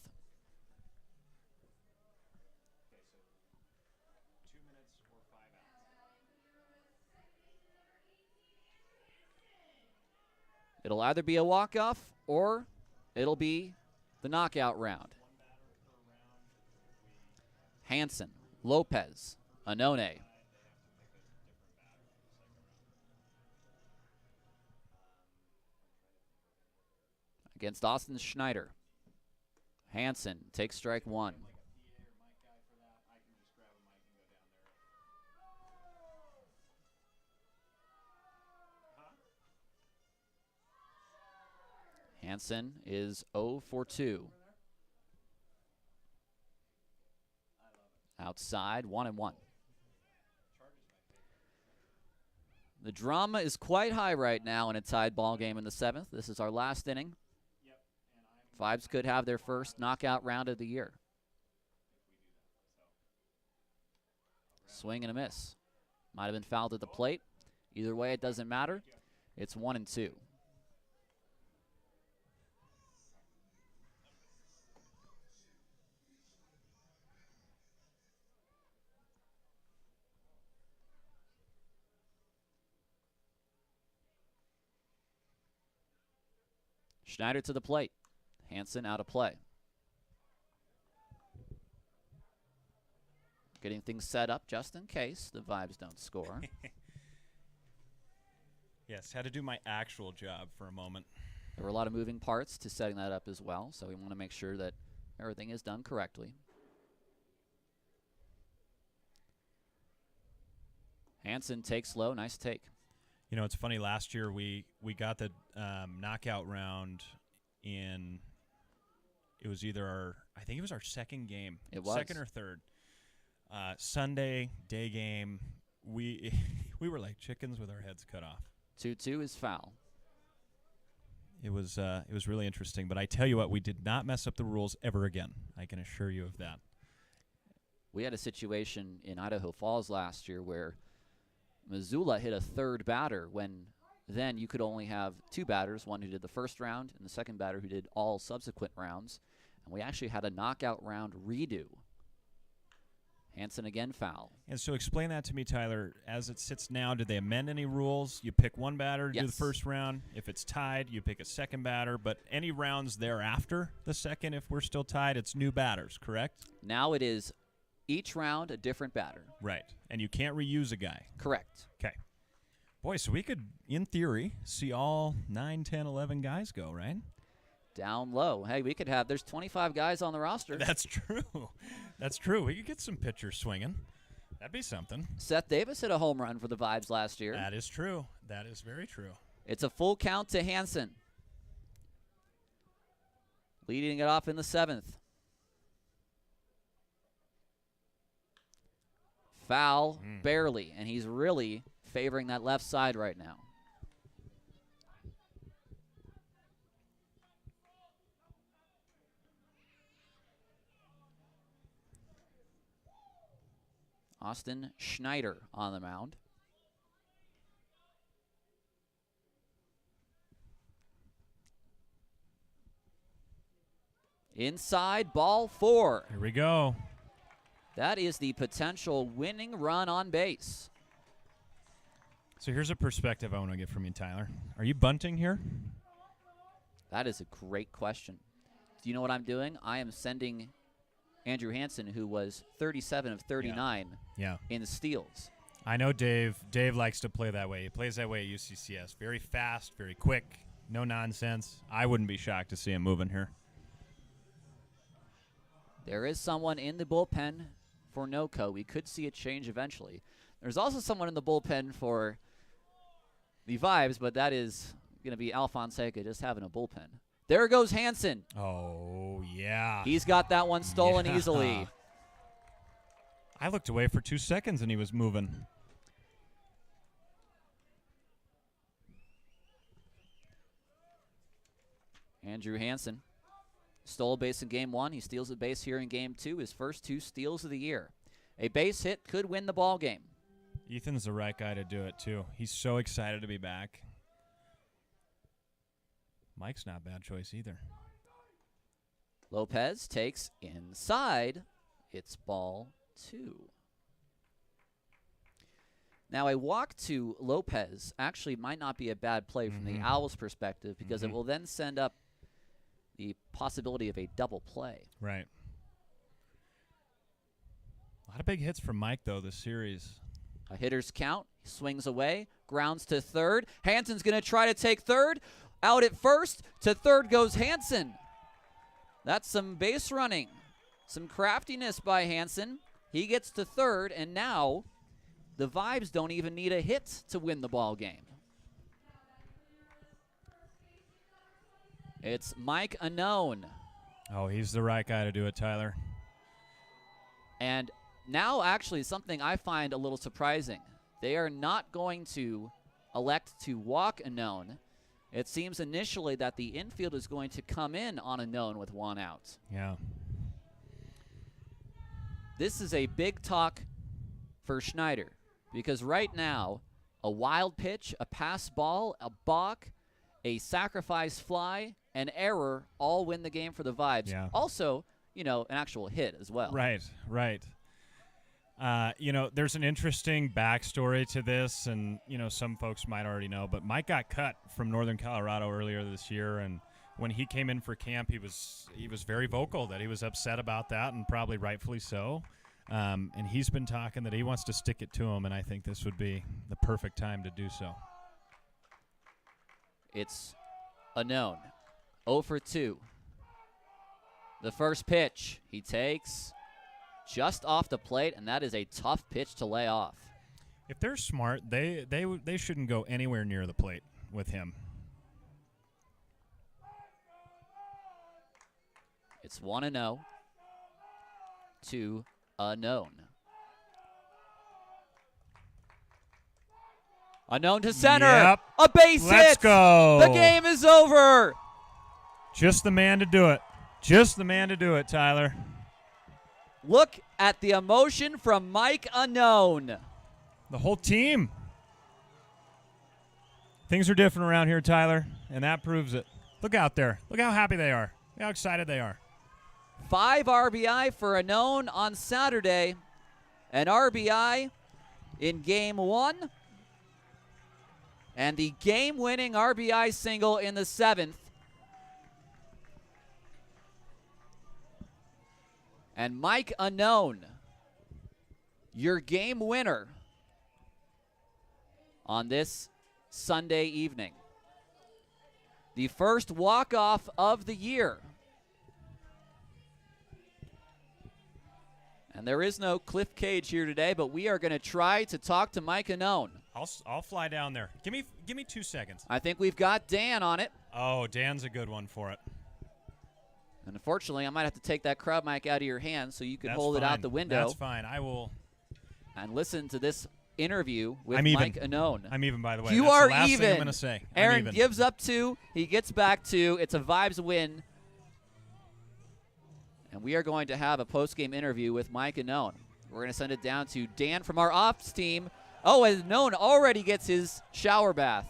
It'll either be a walk-off or it'll be the knockout round. Hansen, Lopez, Anone. Against Austin Schneider. Hansen takes strike one. Hansen is 0 for 2. Outside, 1-1. The drama is quite high right now in a tied ball game in the 7th. This is our last inning. Vibes could have their first knockout round of the year. Swing and a miss. Might have been fouled at the plate. Either way, it doesn't matter. It's 1-2. Schneider to the plate. Hansen out of play. Getting things set up just in case the Vibes don't score. Yes, had to do my actual job for a moment. There were a lot of moving parts to setting that up as well, so we want to make sure that everything is done correctly. Hansen takes low. Nice take. You know, it's funny. Last year we got the knockout round in. It was either I think it was our second game. It was. Second or third. Sunday day game. We were like chickens with our heads cut off. 2-2 is foul. It was really interesting. But I tell you what, we did not mess up the rules ever again. I can assure you of that. We had a situation in Idaho Falls last year where Missoula hit a third batter when then you could only have two batters, one who did the first round and the second batter who did all subsequent rounds. And we actually had a knockout round redo. Hansen again foul. And so explain that to me, Tyler. As it sits now, did they amend any rules? You pick one batter to do the first round. If it's tied, you pick a second batter. But any rounds thereafter the second, if we're still tied, it's new batters, correct? Now it is each round a different batter. Right. And you can't reuse a guy. Correct. Okay. Boy, so we could, in theory, see all 9, 10, 11 guys go, right? Down low. Hey, we could have, there's 25 guys on the roster. That's true. That's true. We could get some pitchers swinging. That'd be something. Seth Davis hit a home run for the Vibes last year. That is true. That is very true. It's a full count to Hansen. Leading it off in the 7th. Foul, barely, and he's really favoring that left side right now. Austin Schneider on the mound. Inside, ball 4. Here we go. That is the potential winning run on base. So here's a perspective I want to get from you, Tyler. Are you bunting here? That is a great question. Do you know what I'm doing? I am sending Andrew Hansen, who was 37 of 39 in steals. I know Dave. Dave likes to play that way. He plays that way at UCCS. Very fast, very quick, no nonsense. I wouldn't be shocked to see him moving here. There is someone in the bullpen for NOCO. We could see a change eventually. There's also someone in the bullpen for the Vibes, but that is going to be Alfonseca just having a bullpen. There goes Hansen. Oh, yeah. He's got that one stolen easily. I looked away for 2 seconds and he was moving. Andrew Hansen stole a base in Game 1. He steals a base here in Game 2. His first 2 steals of the year. A base hit could win the ball game. Ethan's the right guy to do it, too. He's so excited to be back. Mike's not a bad choice either. Lopez takes inside. It's ball 2. Now, a walk to Lopez actually might not be a bad play from the Owlz perspective because it will then send up the possibility of a double play. Right. A lot of big hits from Mike, though, this series. A hitter's count. He swings away. Grounds to third. Hansen's going to try to take third. Out at first. To third goes Hansen. That's some base running. Some craftiness by Hansen. He gets to third, and now the Vibes don't even need a hit to win the ball game. It's Mike Unknown. Oh, he's the right guy to do it, Tyler. And now actually something I find a little surprising. They are not going to elect to walk Unknown. It seems initially that the infield is going to come in on Unknown with one out. Yeah. This is a big talk for Schneider because right now a wild pitch, a pass ball, a balk, a sacrifice fly, an error all win the game for the Vibes. Yeah. Also, an actual hit as well. Right. There's an interesting backstory to this, and, some folks might already know, but Mike got cut from Northern Colorado earlier this year, and when he came in for camp, he was very vocal that he was upset about that, and probably rightfully so. And he's been talking that he wants to stick it to him, and I think this would be the perfect time to do so. It's Unknown. 0 for 2. The first pitch he takes just off the plate, and that is a tough pitch to lay off. If they're smart, they shouldn't go anywhere near the plate with him. It's 1-0 to Unknown. Unknown to center. Yep. A base hit. Let's go. The game is over. Just the man to do it. Just the man to do it, Tyler. Look at the emotion from Mike Unknown. The whole team. Things are different around here, Tyler, and that proves it. Look out there. Look how happy they are. Look how excited they are. 5 RBI for Unknown on Saturday. An RBI in Game 1. And the game-winning RBI single in the 7th. And Mike Unknown, your game winner on this Sunday evening. The first walk-off of the year. And there is no Cliff Cage here today, but we are going to try to talk to Mike Unknown. I'll fly down there. Give me 2 seconds. I think we've got Dan on it. Oh, Dan's a good one for it. And unfortunately, I might have to take that crowd mic out of your hands so you can That's hold it out fine. the window. That's fine. I will. And listen to this interview with I'm even. Mike Unknown. I'm even, by the way. You That's are the last even. thing I'm going to say. I'm Aaron even. gives up 2. He gets back 2. It's a Vibes win. And we are going to have a post-game interview with Mike Unknown. We're going to send it down to Dan from our ops team. Oh, and Unknown already gets his shower bath.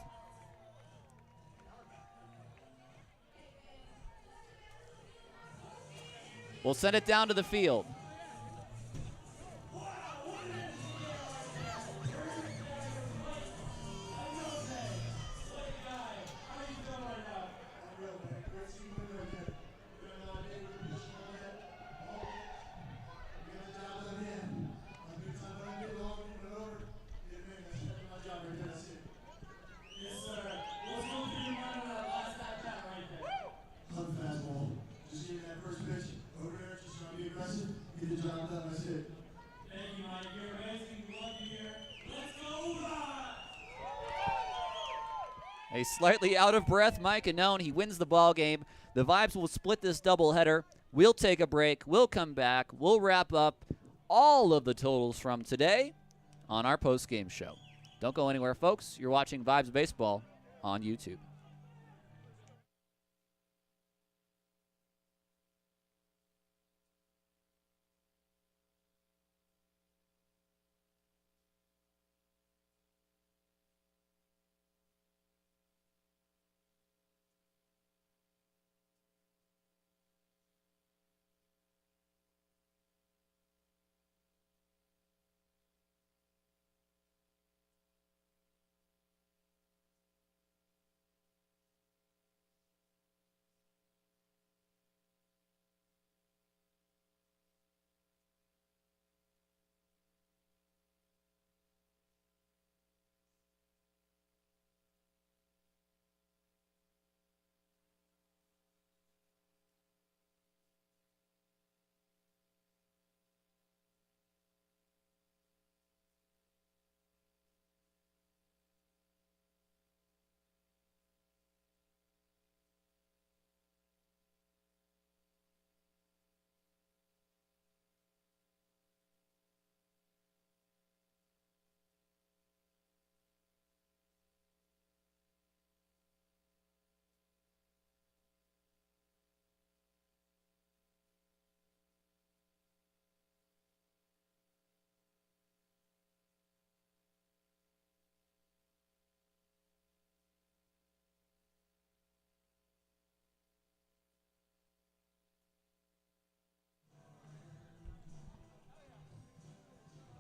We'll send it down to the field. A slightly out of breath Mike Unknown. He wins the ball game. The Vibes will split this doubleheader. We'll take a break. We'll come back. We'll wrap up all of the totals from today on our post-game show. Don't go anywhere, folks. You're watching Vibes Baseball on YouTube.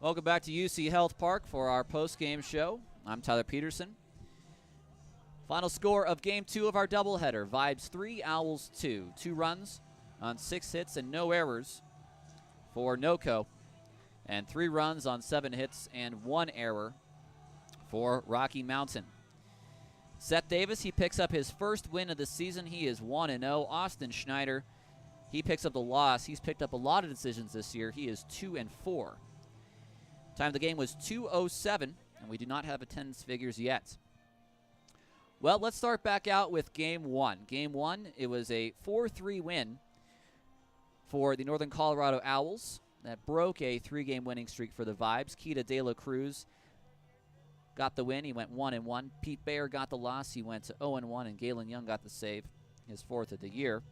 Welcome back to UC Health Park for our post-game show. I'm Tyler Peterson. Final score of Game 2 of our doubleheader. Vibes 3, Owlz 2. 2 runs on 6 hits and no errors for NoCo. And 3 runs on 7 hits and 1 error for Rocky Mountain. Seth Davis, he picks up his first win of the season. He is 1-0. Austin Schneider, he picks up the loss. He's picked up a lot of decisions this year. He is 2-4. Time of the game was 2:07, and we do not have attendance figures yet. Well, let's start back out with Game 1. Game 1, it was a 4-3 win for the Northern Colorado Owlz. That broke a 3-game winning streak for the Vibes. Keita De La Cruz got the win. He went 1-1. Pete Bayer got the loss. He went to 0-1, and Galen Young got the save, his 4th of the year.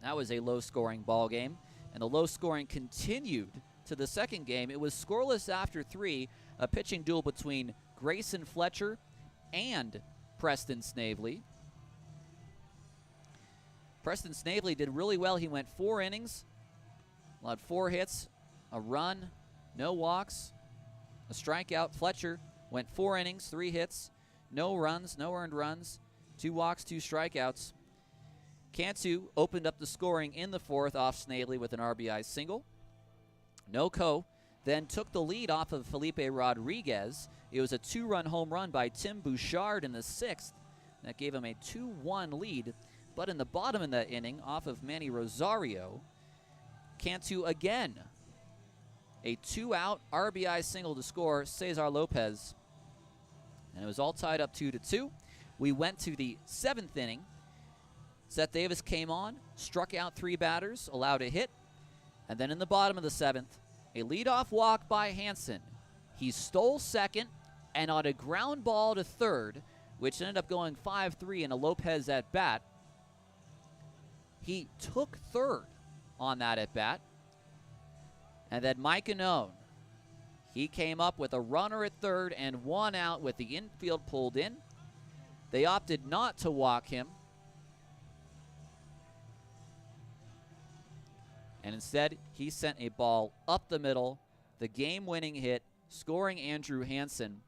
That was a low-scoring ball game, and the low scoring continued to the second game. It was scoreless after 3, a pitching duel between Grayson Fletcher and Preston Snavely. Preston Snavely did really well. He went 4 innings, allowed 4 hits, a run, no walks, a strikeout. Fletcher went 4 innings, 3 hits, no runs, no earned runs, 2 walks, 2 strikeouts. Cantu opened up the scoring in the 4th off Snavely with an RBI single. NoCo then took the lead off of Felipe Rodriguez. It was a 2-run home run by Tim Bouchard in the 6th. That gave him a 2-1 lead. But in the bottom of that inning, off of Manny Rosario, Cantu again, a 2-out RBI single to score Cesar Lopez. And it was all tied up 2-2. We went to the 7th inning. Seth Davis came on, struck out 3 batters, allowed a hit. And then in the bottom of the 7th, a leadoff walk by Hansen. He stole second, and on a ground ball to third, which ended up going 5-3 in a Lopez at-bat, he took third on that at-bat. And then Mike Anone, he came up with a runner at third and 1 out with the infield pulled in. They opted not to walk him, and instead, he sent a ball up the middle, the game-winning hit, scoring Andrew Hansen.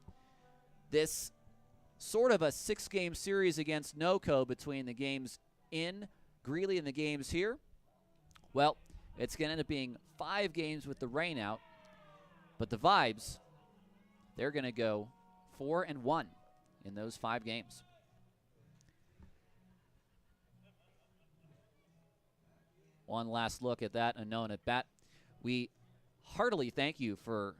This sort of a 6-game series against NoCo between the games in Greeley and the games here. Well, it's going to end up being 5 games with the rain out, but the Vibes, they're going to go 4-1 in those 5 games. One last look at that unknown at bat. We heartily thank you for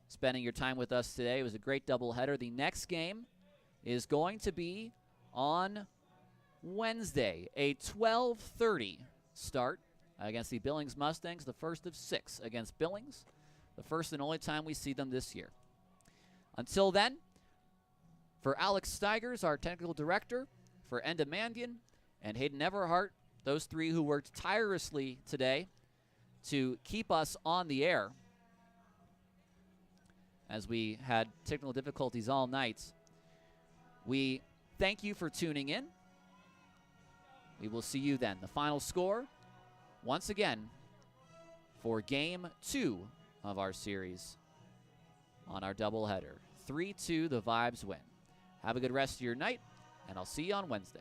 spending your time with us today. It was a great doubleheader. The next game is going to be on Wednesday, a 12:30 start against the Billings Mustangs, the first of 6 against Billings, the first and only time we see them this year. Until then, for Alex Steigers, our technical director, for Enda Mandian and Hayden Everhart, those 3 who worked tirelessly today to keep us on the air as we had technical difficulties all night. We thank you for tuning in. We will see you then. The final score, once again, for Game 2 of our series on our doubleheader. 3-2, the Vibes win. Have a good rest of your night, and I'll see you on Wednesday.